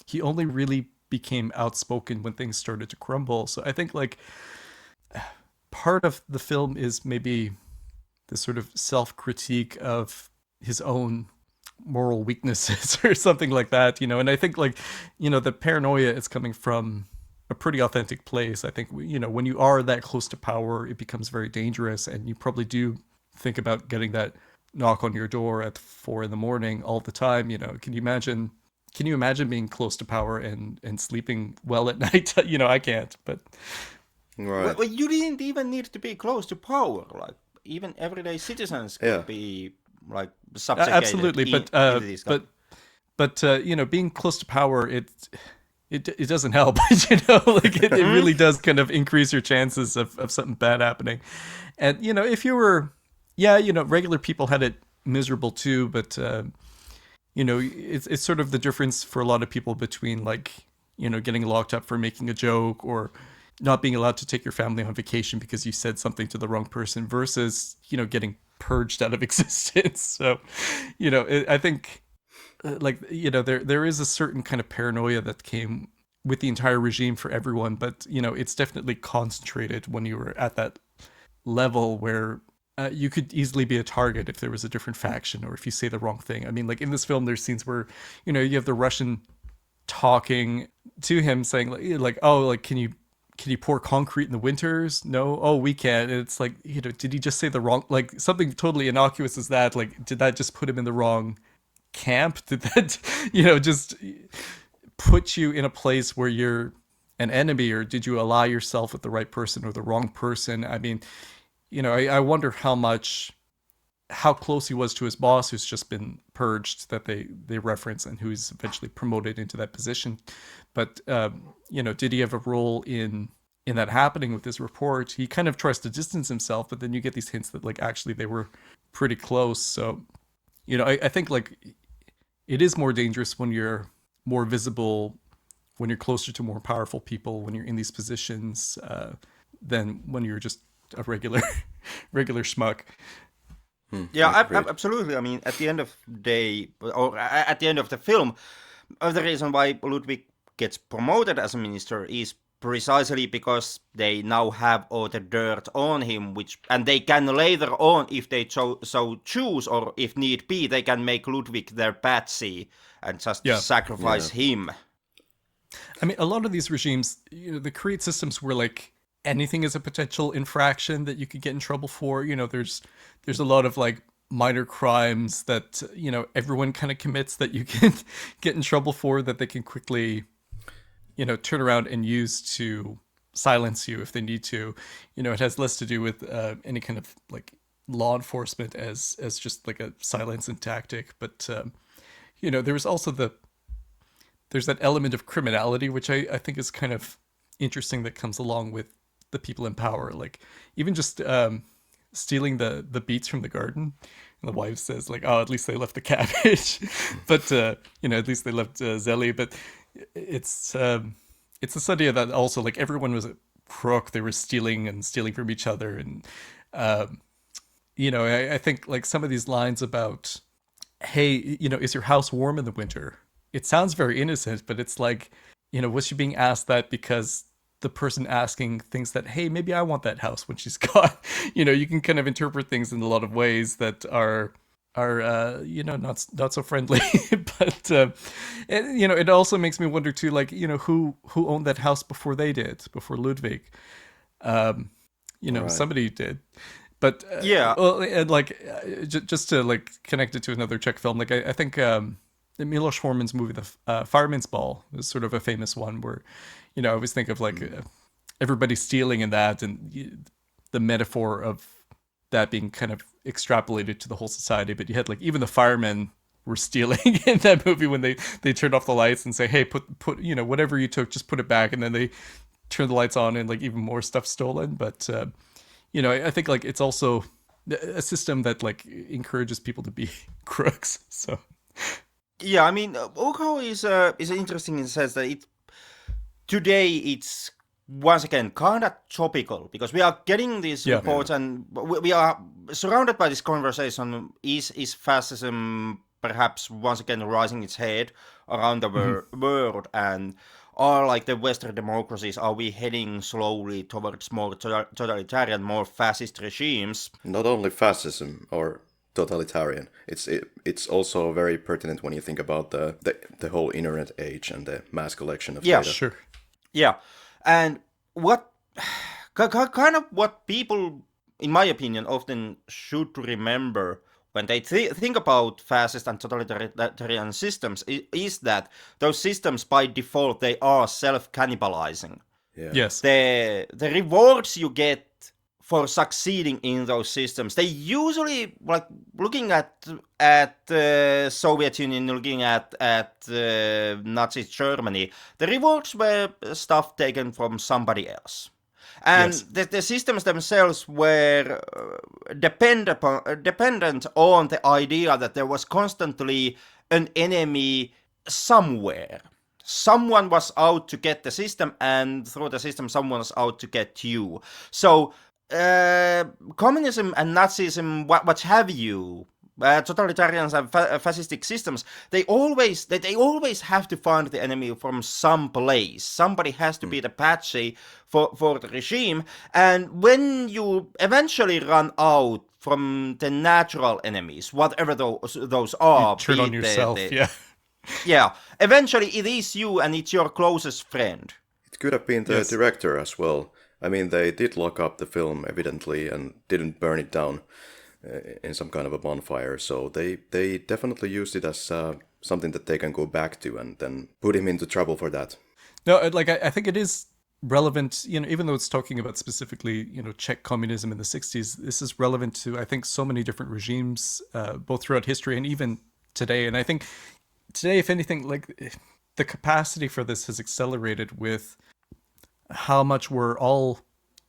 he only really became outspoken when things started to crumble. So I think like part of the film is maybe this sort of self-critique of his own moral weaknesses or something like that, and I think like, the paranoia is coming from a pretty authentic place. I think, when you are that close to power, it becomes very dangerous, and you probably do think about getting that knock on your door at 4 a.m. all the time. Can you imagine being close to power and sleeping well at night? I can't, but Right. Well, you didn't even need to be close to power. Like even everyday citizens could be like subjugated. Absolutely, into these but being close to power, it doesn't help. Like it really does kind of increase your chances of something bad happening. And if you were, regular people had it miserable too, but it's sort of the difference for a lot of people between like getting locked up for making a joke or not being allowed to take your family on vacation because you said something to the wrong person versus getting purged out of existence. So I think there is a certain kind of paranoia that came with the entire regime for everyone, but it's definitely concentrated when you were at that level where you could easily be a target if there was a different faction or if you say the wrong thing. I mean, like in this film, there's scenes where you have the Russian talking to him saying like oh, like can you pour concrete in the winters? No. Oh, we can't. And it's like, did he just say the wrong, like something totally innocuous as that? Like, did that just put him in the wrong camp? Did that, just put you in a place where you're an enemy, or did you ally yourself with the right person or the wrong person? I mean, I wonder how close he was to his boss, who's just been purged, that they reference, and who's eventually promoted into that position. But did he have a role in that happening with his report? He kind of tries to distance himself, but then you get these hints that like actually they were pretty close. So I think like it is more dangerous when you're more visible, when you're closer to more powerful people, when you're in these positions, than when you're just a regular schmuck. Yeah, absolutely. I mean, at the end of the day, or at the end of the film, the reason why Ludwig gets promoted as a minister is precisely because they now have all the dirt on him, and they can later on, if they so choose, or if need be, they can make Ludwig their patsy and just sacrifice him. I mean, a lot of these regimes, they create systems where like anything is a potential infraction that you could get in trouble for. There's a lot of like minor crimes that everyone kind of commits that you can get in trouble for, that they can quickly turn around and use to silence you if they need to. It has less to do with any kind of like law enforcement as just like a silencing tactic. But there's also there's that element of criminality, which I think is kind of interesting, that comes along with the people in power. Like even just stealing the beets from the garden. And the wife says like, oh, at least they left the cabbage. But at least they left Zeli. But it's this idea that also like everyone was a crook. They were stealing from each other. And I think like some of these lines about, hey, is your house warm in the winter? It sounds very innocent, but it's like, was she being asked that because the person asking thinks that, hey, maybe I want that house when she's gone? You can kind of interpret things in a lot of ways that are not so friendly. But it also makes me wonder too, like who owned that house before they did, before Ludwig. Right. Somebody did. But well, and like just to like connect it to another Czech film, like I think Milos Forman's movie, The Fireman's Ball, is sort of a famous one where, I always think of like everybody stealing in that, and the metaphor of that being kind of extrapolated to the whole society. But you had like even the firemen were stealing in that movie when they turned off the lights and say, hey, put whatever you took, just put it back, and then they turn the lights on and like even more stuff stolen. But I think like it's also a system that like encourages people to be crooks. So yeah, I mean, Ucho is interesting in the sense that today it's once again, kind of topical, because we are getting these reports and we are surrounded by this conversation. Is fascism perhaps once again rising its head around the world, and are like the Western democracies, are we heading slowly towards more totalitarian, more fascist regimes? Not only fascism or totalitarian, it's also very pertinent when you think about the whole internet age and the mass collection of data. Sure. Yeah, and what kind of what people, in my opinion, often should remember when they think about fascist and totalitarian systems is that those systems by default, they are self-cannibalizing. Yeah. Yes. The rewards you get for succeeding in those systems, they usually, like looking at the Soviet Union, looking at Nazi Germany, the rewards were stuff taken from somebody else. And the systems themselves were dependent on the idea that there was constantly an enemy somewhere. Someone was out to get the system, and through the system, someone was out to get you. So communism and Nazism, what have you, totalitarians and fascistic systems, they always have to find the enemy from some place. Somebody has to be the patsy for the regime, and when you eventually run out from the natural enemies, whatever those are, you turn on yourself. Yeah, eventually it is you, and it's your closest friend. It could have been the director as well. I mean, they did lock up the film, evidently, and didn't burn it down in some kind of a bonfire. So they definitely used it as something that they can go back to and then put him into trouble for that. No, like I think it is relevant, even though it's talking about specifically, Czech communism in the 60s, this is relevant to, I think, so many different regimes, both throughout history and even today. And I think today, if anything, like the capacity for this has accelerated with how much we're all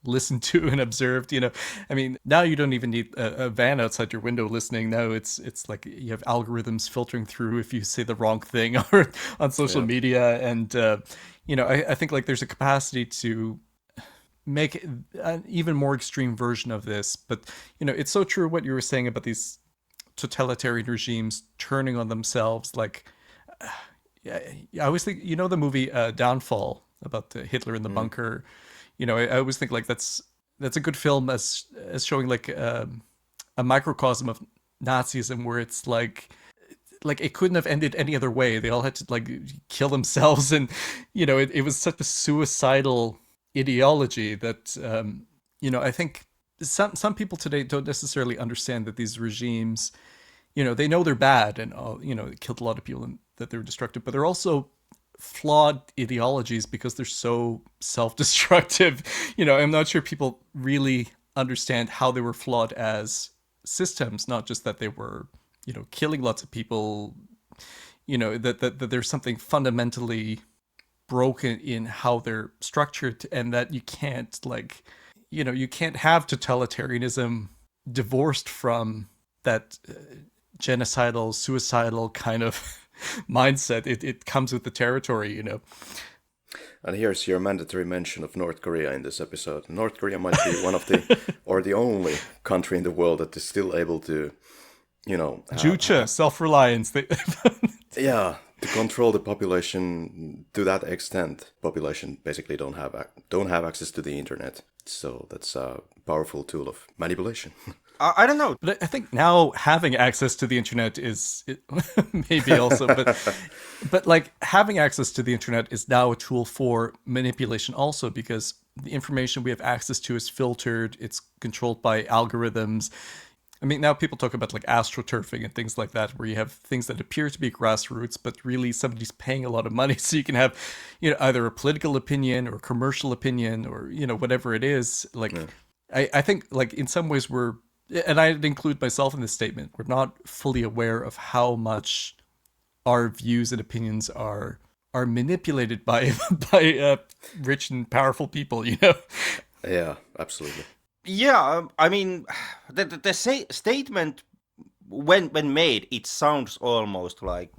listened to and observed. I mean, now you don't even need a van outside your window listening. Now it's like you have algorithms filtering through if you say the wrong thing or on social media. And, I think like there's a capacity to make an even more extreme version of this. But, it's so true what you were saying about these totalitarian regimes turning on themselves. Like, I always think, the movie Downfall, about Hitler in the bunker. I always think like that's a good film as showing like a microcosm of Nazism, where it's like it couldn't have ended any other way. They all had to like kill themselves, and it was such a suicidal ideology that I think some people today don't necessarily understand that these regimes, they know they're bad and it killed a lot of people and that they're destructive, but they're also flawed ideologies because they're so self-destructive. I'm not sure people really understand how they were flawed as systems, not just that they were, killing lots of people, that there's something fundamentally broken in how they're structured, and that you can't you can't have totalitarianism divorced from that genocidal, suicidal kind of mindset. It comes with the territory, And here's your mandatory mention of North Korea in this episode. North Korea might be one of the, or the only country in the world that is still able to, Ucho, self-reliance. To control the population to that extent. Population basically don't have access to the internet. So that's a powerful tool of manipulation. I don't know. But I think now having access to the internet is maybe also, but like having access to the internet is now a tool for manipulation also, because the information we have access to is filtered. It's controlled by algorithms. I mean, now people talk about like astroturfing and things like that, where you have things that appear to be grassroots, but really somebody's paying a lot of money. So you can have, either a political opinion or commercial opinion or, whatever it is. Like, I think like in some ways and I'd include myself in this statement, we're not fully aware of how much our views and opinions are manipulated by rich and powerful people, Yeah, absolutely. Yeah, I mean, the statement when made, it sounds almost like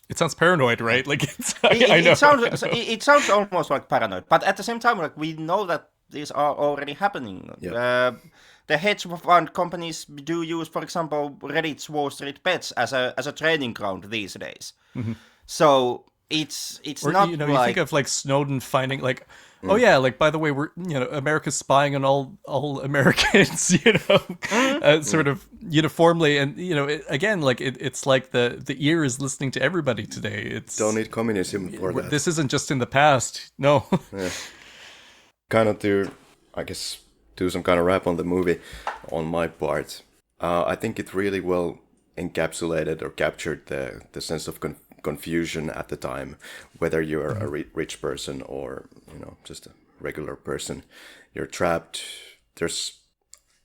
It sounds paranoid, right? Like I know. It sounds almost like paranoid, but at the same time, like we know that these are already happening. Yeah. The hedge fund companies do use, for example, Reddit's Wall Street Bets as a training ground these days. Mm-hmm. So it's or, not you like think of like Snowden finding like, oh yeah, like by the way, we're America's spying on all Americans, sort of uniformly, and again, like it's like the ear is listening to everybody today. It's don't need communism for that. This isn't just in the past. No. Yeah. Kind of to, I guess, do some kind of wrap on the movie on my part. I think it really well encapsulated or captured the sense of confusion at the time, whether you're a rich person or just a regular person. You're trapped. I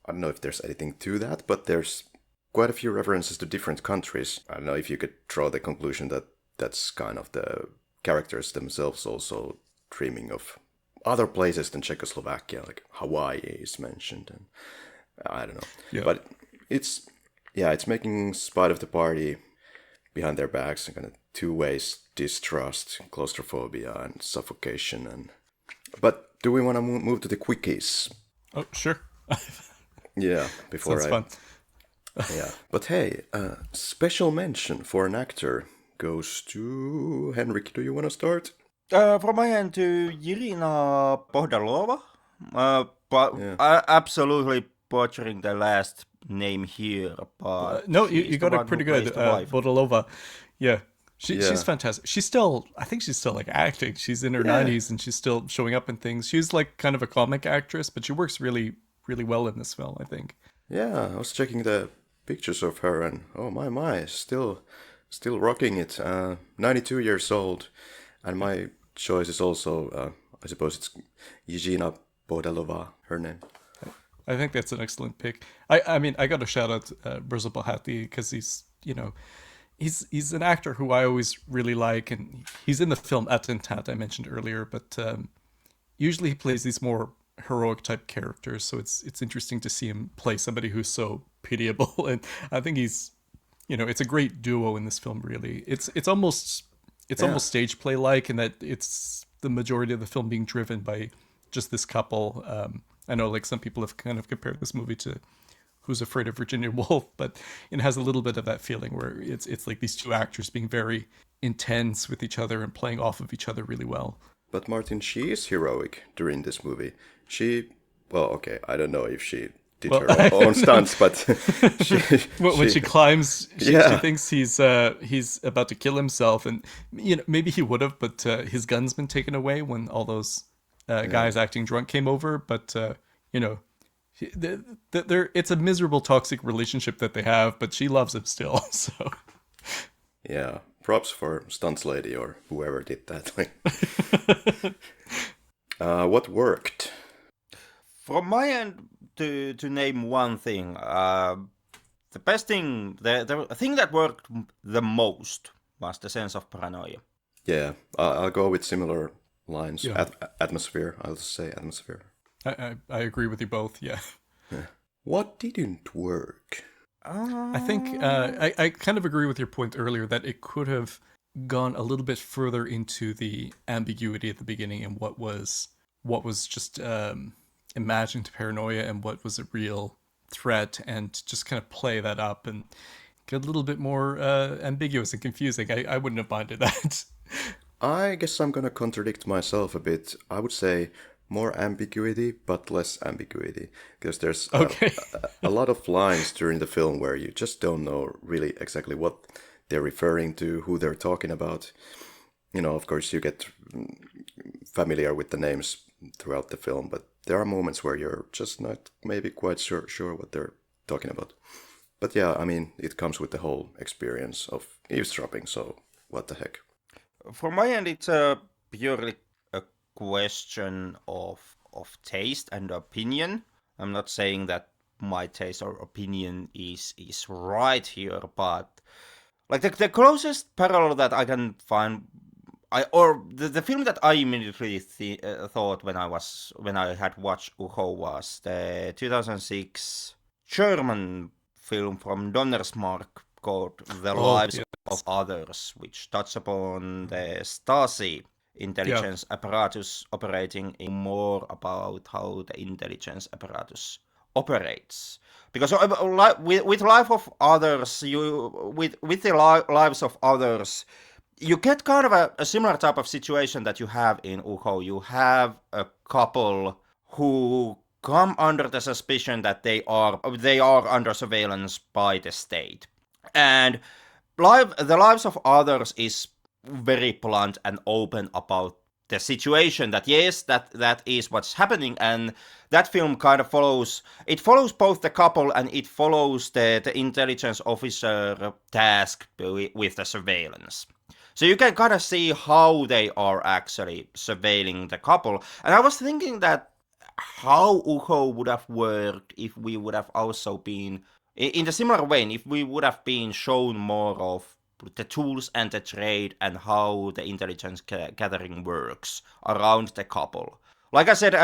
don't know if there's anything to that, but there's quite a few references to different countries. I don't know if you could draw the conclusion that that's kind of the characters themselves also dreaming of other places than Czechoslovakia, like Hawaii is mentioned, and I don't know. Yeah. But it's making spite of the party behind their backs and kind of two ways: distrust, claustrophobia, and suffocation. But do we want to move to the quickies? Oh, sure. Yeah, before Sounds fun. Yeah, but hey, special mention for an actor goes to Henrik. Do you want to start? From my end to Jirina Bohdalová, but I absolutely butchering the last name here. But no, you got it pretty good, Bohdalová. Yeah, she's fantastic. I think she's still like acting. She's in her 90s and she's still showing up in things. She's like kind of a comic actress, but she works really, really well in this film, I think. Yeah, I was checking the pictures of her and oh my, still rocking it. 92 years old, and my choice is also, I suppose it's Jirina Bohdalová, her name. I think that's an excellent pick. I mean, I got to shout out Brzobohatý because he's an actor who I always really like, and he's in the film Attentat I mentioned earlier, but usually he plays these more heroic type characters, so it's interesting to see him play somebody who's so pitiable, and I think he's, it's a great duo in this film, really. It's almost stage play like, in that it's the majority of the film being driven by just this couple. I know like some people have kind of compared this movie to Who's Afraid of Virginia Woolf, but it has a little bit of that feeling where it's like these two actors being very intense with each other and playing off of each other really well. But Martin, she is heroic during this movie. I don't know if she did her own stunts, but when she climbs, she thinks he's about to kill himself, and maybe he would have, but his gun's been taken away when all those guys acting drunk came over. But it's a miserable, toxic relationship that they have, but she loves him still. So yeah, props for stunts lady or whoever did that. What worked? From my end, to name one thing, the best thing, the thing that worked the most was the sense of paranoia. Yeah, I'll go with similar lines. Yeah. Atmosphere, I'll say atmosphere. I agree with you both, yeah. What didn't work? I think I kind of agree with your point earlier that it could have gone a little bit further into the ambiguity at the beginning and what was just imagined paranoia and what was a real threat, and just kind of play that up and get a little bit more ambiguous and confusing. I wouldn't have minded that. I guess I'm gonna contradict myself a bit. I would say more ambiguity, but less ambiguity, because there's a lot of lines during the film where you just don't know really exactly what they're referring to, who they're talking about. Of course, you get familiar with the names throughout the film, but there are moments where you're just not maybe quite sure what they're talking about. But yeah, I mean, it comes with the whole experience of eavesdropping, so what the heck. From my end, it's purely a question of taste and opinion. I'm not saying that my taste or opinion is right here, but like the closest parallel that I can find, the film that I immediately thought when I had watched Ucho was the 2006 German film from Donnersmarck called The Oh, Lives yes. of Others, which touch upon the Stasi intelligence apparatus operating in more about how the intelligence apparatus operates. Because with life of others, with the lives of others, you get kind of a similar type of situation that you have in Ucho. You have a couple who come under the suspicion that they are under surveillance by the state, and the lives of others is very blunt and open about the situation, that yes, that is what's happening, and that film kind of follows both the couple and it follows the intelligence officer tasked with the surveillance. So you can kind of see how they are actually surveilling the couple. And I was thinking that how Ucho would have worked if we would have also been in a similar way, if we would have been shown more of the tools and the trade and how the intelligence gathering works around the couple. Like I said,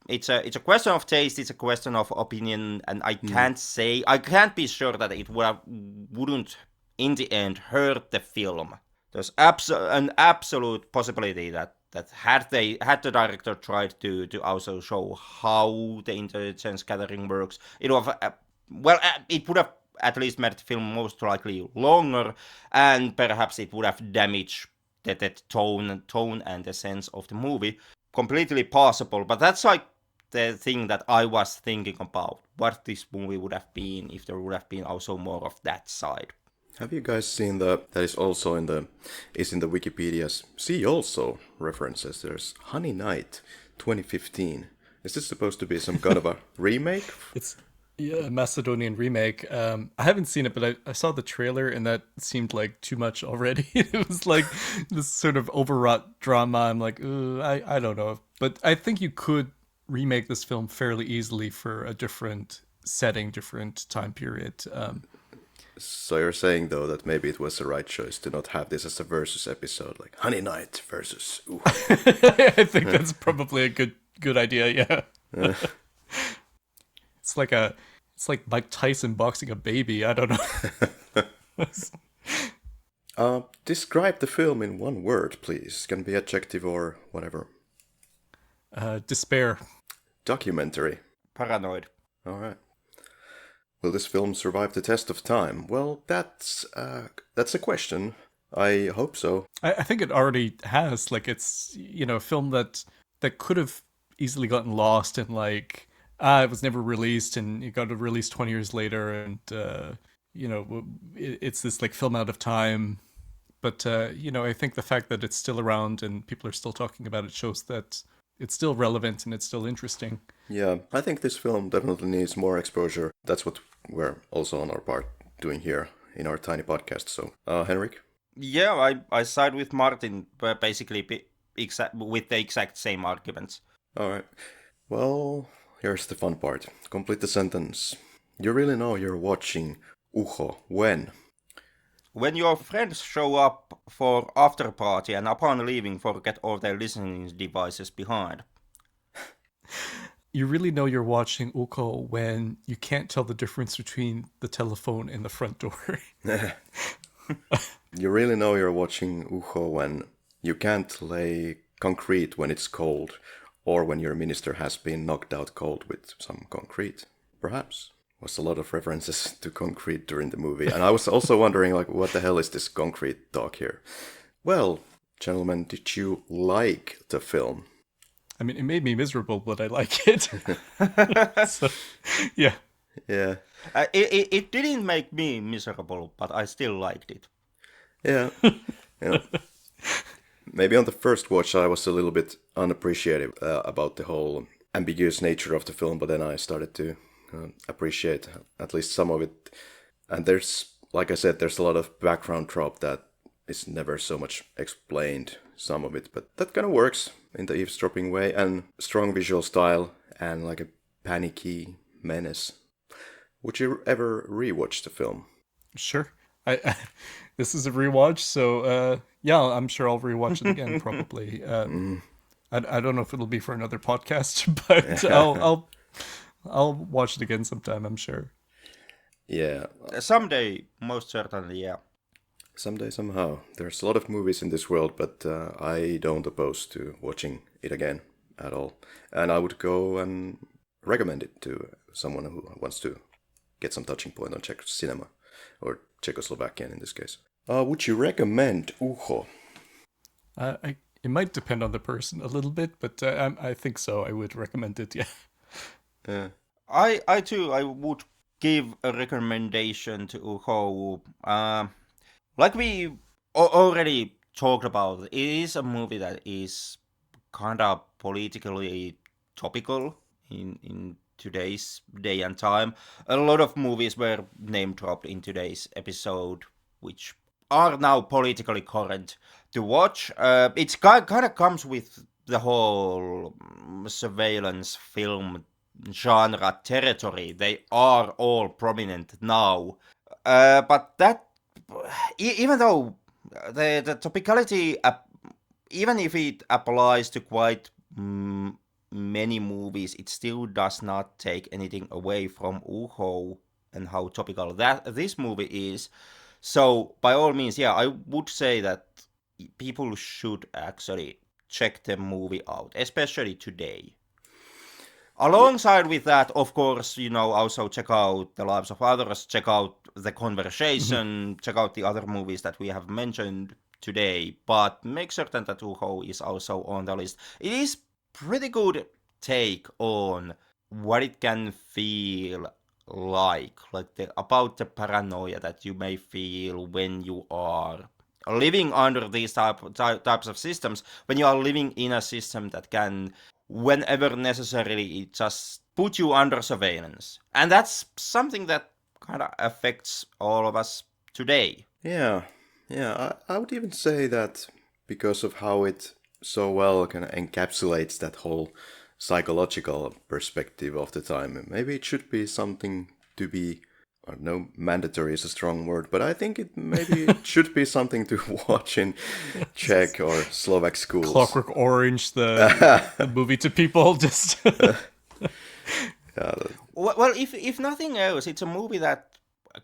it's a question of taste, it's a question of opinion, and I can't be sure that it wouldn't in the end hurt the film. There's an absolute possibility that had the director tried to also show how the intelligence gathering works, it would have it would have at least made the film most likely longer, and perhaps it would have damaged the tone and the sense of the movie. Completely possible, but that's like the thing that I was thinking about, what this movie would have been if there would have been also more of that side. Have you guys seen that is also in the Wikipedia's see also references? There's Honey Night 2015. Is this supposed to be some kind of a remake? It's a Macedonian remake. I haven't seen it, but I saw the trailer and that seemed like too much already. It was like this sort of overwrought drama. I'm like, I don't know. But I think you could remake this film fairly easily for a different setting, different time period. So you're saying, though, that maybe it was the right choice to not have this as a versus episode, like Honey Night versus I think that's probably a good idea, yeah. It's like Mike Tyson boxing a baby, I don't know. Describe the film in one word, please. Can be adjective or whatever. Despair. Documentary. Paranoid. All right. Will this film survive the test of time? Well, that's a question. I hope so. I think it already has. Like, it's, a film that could have easily gotten lost in, like, it was never released and it got released 20 years later, and, it's this, like, film out of time. But, I think the fact that it's still around and people are still talking about it shows that it's still relevant and it's still interesting. Yeah, I think this film definitely needs more exposure. That's what we're also on our part doing here in our tiny podcast. So, Henrik? Yeah, I side with Martin, but basically with the exact same arguments. All right. Well, here's the fun part. Complete the sentence. You really know you're watching Ucho when? When your friends show up for after party and upon leaving forget all their listening devices behind. You really know you're watching Ucho when you can't tell the difference between the telephone and the front door. You really know you're watching Ucho when you can't lay concrete when it's cold, or when your minister has been knocked out cold with some concrete. Perhaps. Was a lot of references to concrete during the movie, and I was also wondering, like, what the hell is this concrete talk here? Well, gentlemen, did you like the film? I mean, it made me miserable, but I like it. So, yeah. Yeah. It didn't make me miserable, but I still liked it. Yeah. Maybe on the first watch I was a little bit unappreciative about the whole ambiguous nature of the film, but then I started to appreciate at least some of it. And there's, like I said, there's a lot of background drop that is never so much explained, some of it, but that kind of works in the eavesdropping way, and strong visual style and like a panicky menace. Would you ever rewatch the film? Sure. I this is a rewatch, so yeah, I'm sure I'll rewatch it again probably. I don't know if it'll be for another podcast, but I'll watch it again sometime, I'm sure. Yeah, Someday, most certainly, yeah. someday, somehow. There's a lot of movies in this world, but I don't oppose to watching it again at all. And I would go and recommend it to someone who wants to get some touching point on Czech cinema, or Czechoslovakian in this case. Would you recommend Ucho? It might depend on the person a little bit, but I think so. I would recommend it. Yeah. Yeah. I too, I would give a recommendation to Ucho. Like we already talked about, it is a movie that is kind of politically topical in today's day and time. A lot of movies were name dropped in today's episode, which are now politically current to watch. It's kind of comes with the whole surveillance film genre territory. They are all prominent now. But that, even though the topicality, even if it applies to quite many movies, it still does not take anything away from Uho and how topical that this movie is. So by all means, yeah, I would say that people should actually check the movie out, especially today. Alongside with that, of course, also check out The Lives of Others, check out The Conversation, check out the other movies that we have mentioned today, but make certain that Uho is also on the list. It is pretty good take on what it can feel like about the paranoia that you may feel when you are living under these types of systems, when you are living in a system that can, whenever necessarily, it just put you under surveillance. And that's something that kind of affects all of us today. Yeah, I would even say that because of how it so well kind of encapsulates that whole psychological perspective of the time, maybe it should be something to be, I don't know, mandatory is a strong word, but I think it should be something to watch in Czech or Slovak schools. Clockwork Orange, the movie to people, just. Yeah, Well, if nothing else, it's a movie that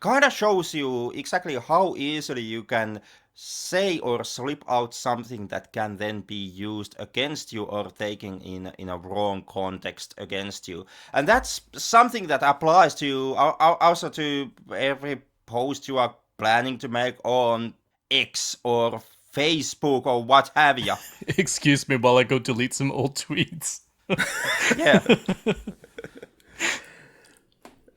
kind of shows you exactly how easily you can say or slip out something that can then be used against you or taken in a wrong context against you. And that's something that applies to also to every post you are planning to make on X or Facebook or what have you. Excuse me while I go delete some old tweets. Yeah.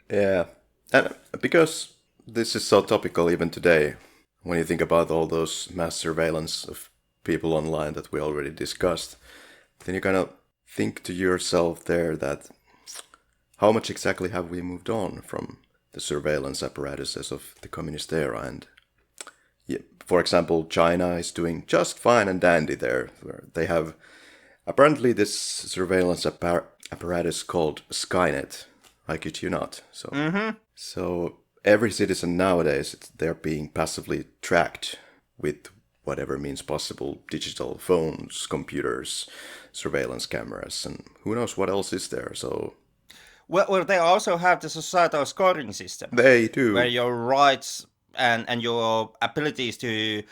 Yeah, and because this is so topical even today, when you think about all those mass surveillance of people online that we already discussed, then you kind of think to yourself there that how much exactly have we moved on from the surveillance apparatuses of the communist era? And yeah, for example, China is doing just fine and dandy there, where they have apparently this surveillance apparatus called Skynet. I kid you not. So every citizen nowadays, they're being passively tracked with whatever means possible: digital phones, computers, surveillance cameras, and who knows what else is there. So Well, they also have the societal scoring system. they do. Where your rights and your abilities to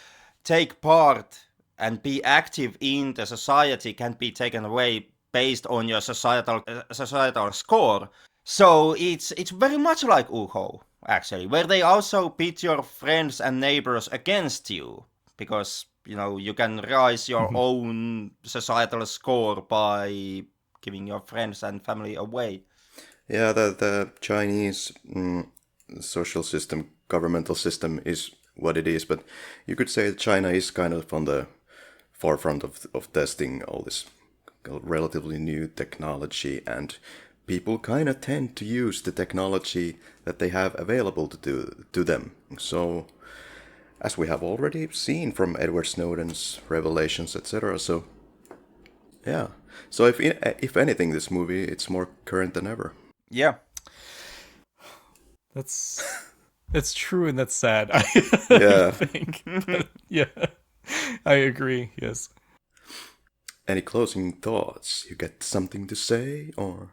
take part and be active in the society can be taken away based on your societal score. So it's very much like Uho, actually, where they also pit your friends and neighbors against you, because you can rise your own societal score by giving your friends and family away. Yeah, the Chinese social system, governmental system is what it is, but you could say that China is kind of on the forefront of testing all this relatively new technology, and people kind of tend to use the technology that they have available to them. So, as we have already seen from Edward Snowden's revelations, etc. So, yeah. So if anything, this movie it's more current than ever. Yeah. That's true and that's sad. Yeah. I think. But, yeah, I agree. Yes. Any closing thoughts? You get something to say, or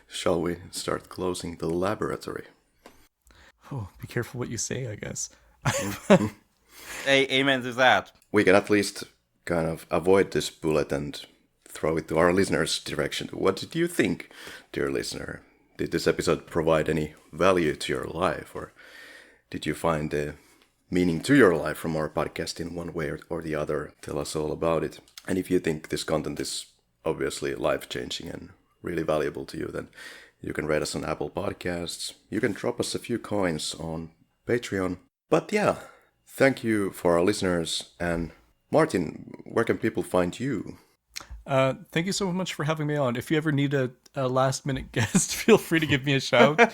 shall we start closing the laboratory? Oh, be careful what you say, I guess. Amen to that. We can at least kind of avoid this bullet and throw it to our listeners' direction. What did you think, dear listener? Did this episode provide any value to your life, or did you find a meaning to your life from our podcast in one way or the other? Tell us all about it. And if you think this content is obviously life-changing and really valuable to you, then you can rate us on Apple Podcasts. You can drop us a few coins on Patreon. But yeah, thank you for our listeners. And Martin, where can people find you? Thank you so much for having me on. If you ever need a last-minute guest, feel free to give me a shout.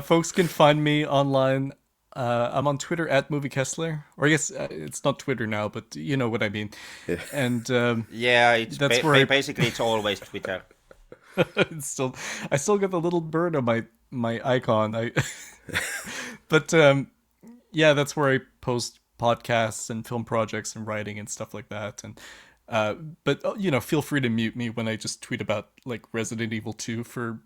Folks can find me online. I'm on Twitter at Movie Kessler, or I guess it's not Twitter now, but you know what I mean. Yeah. And It's that's where basically it's always Twitter. I still got the little bird on my icon. But yeah, that's where I post podcasts and film projects and writing and stuff like that. And but feel free to mute me when I just tweet about like Resident Evil 2 for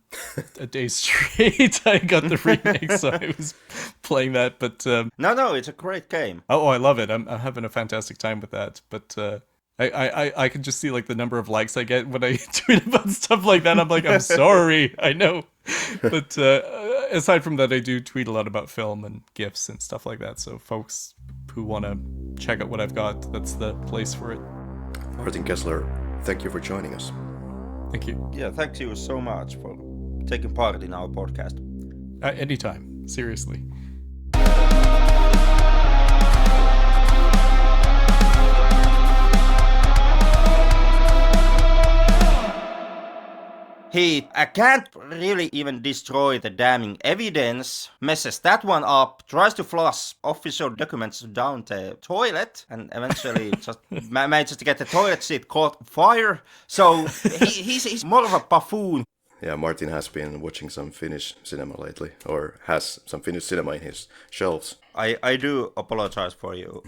a day straight. I got the remake, so I was playing that. But No, it's a great game. oh, I love it. I'm having a fantastic time with that. But I can just see like the number of likes I get when I tweet about stuff like that. I'm like, I'm sorry, I know. But aside from that, I do tweet a lot about film and GIFs and stuff like that. So folks who want to check out what I've got, that's the place for it. Martin Kessler, thank you for joining us. Thank you. Yeah, thank you so much for taking part in our podcast. Anytime, seriously. He can't really even destroy the damning evidence, messes that one up, tries to flush official documents down the toilet, and eventually just manages to get the toilet seat caught on fire. So he's more of a buffoon. Yeah, Martin has been watching some Finnish cinema lately, or has some Finnish cinema in his shelves. I do apologize for you.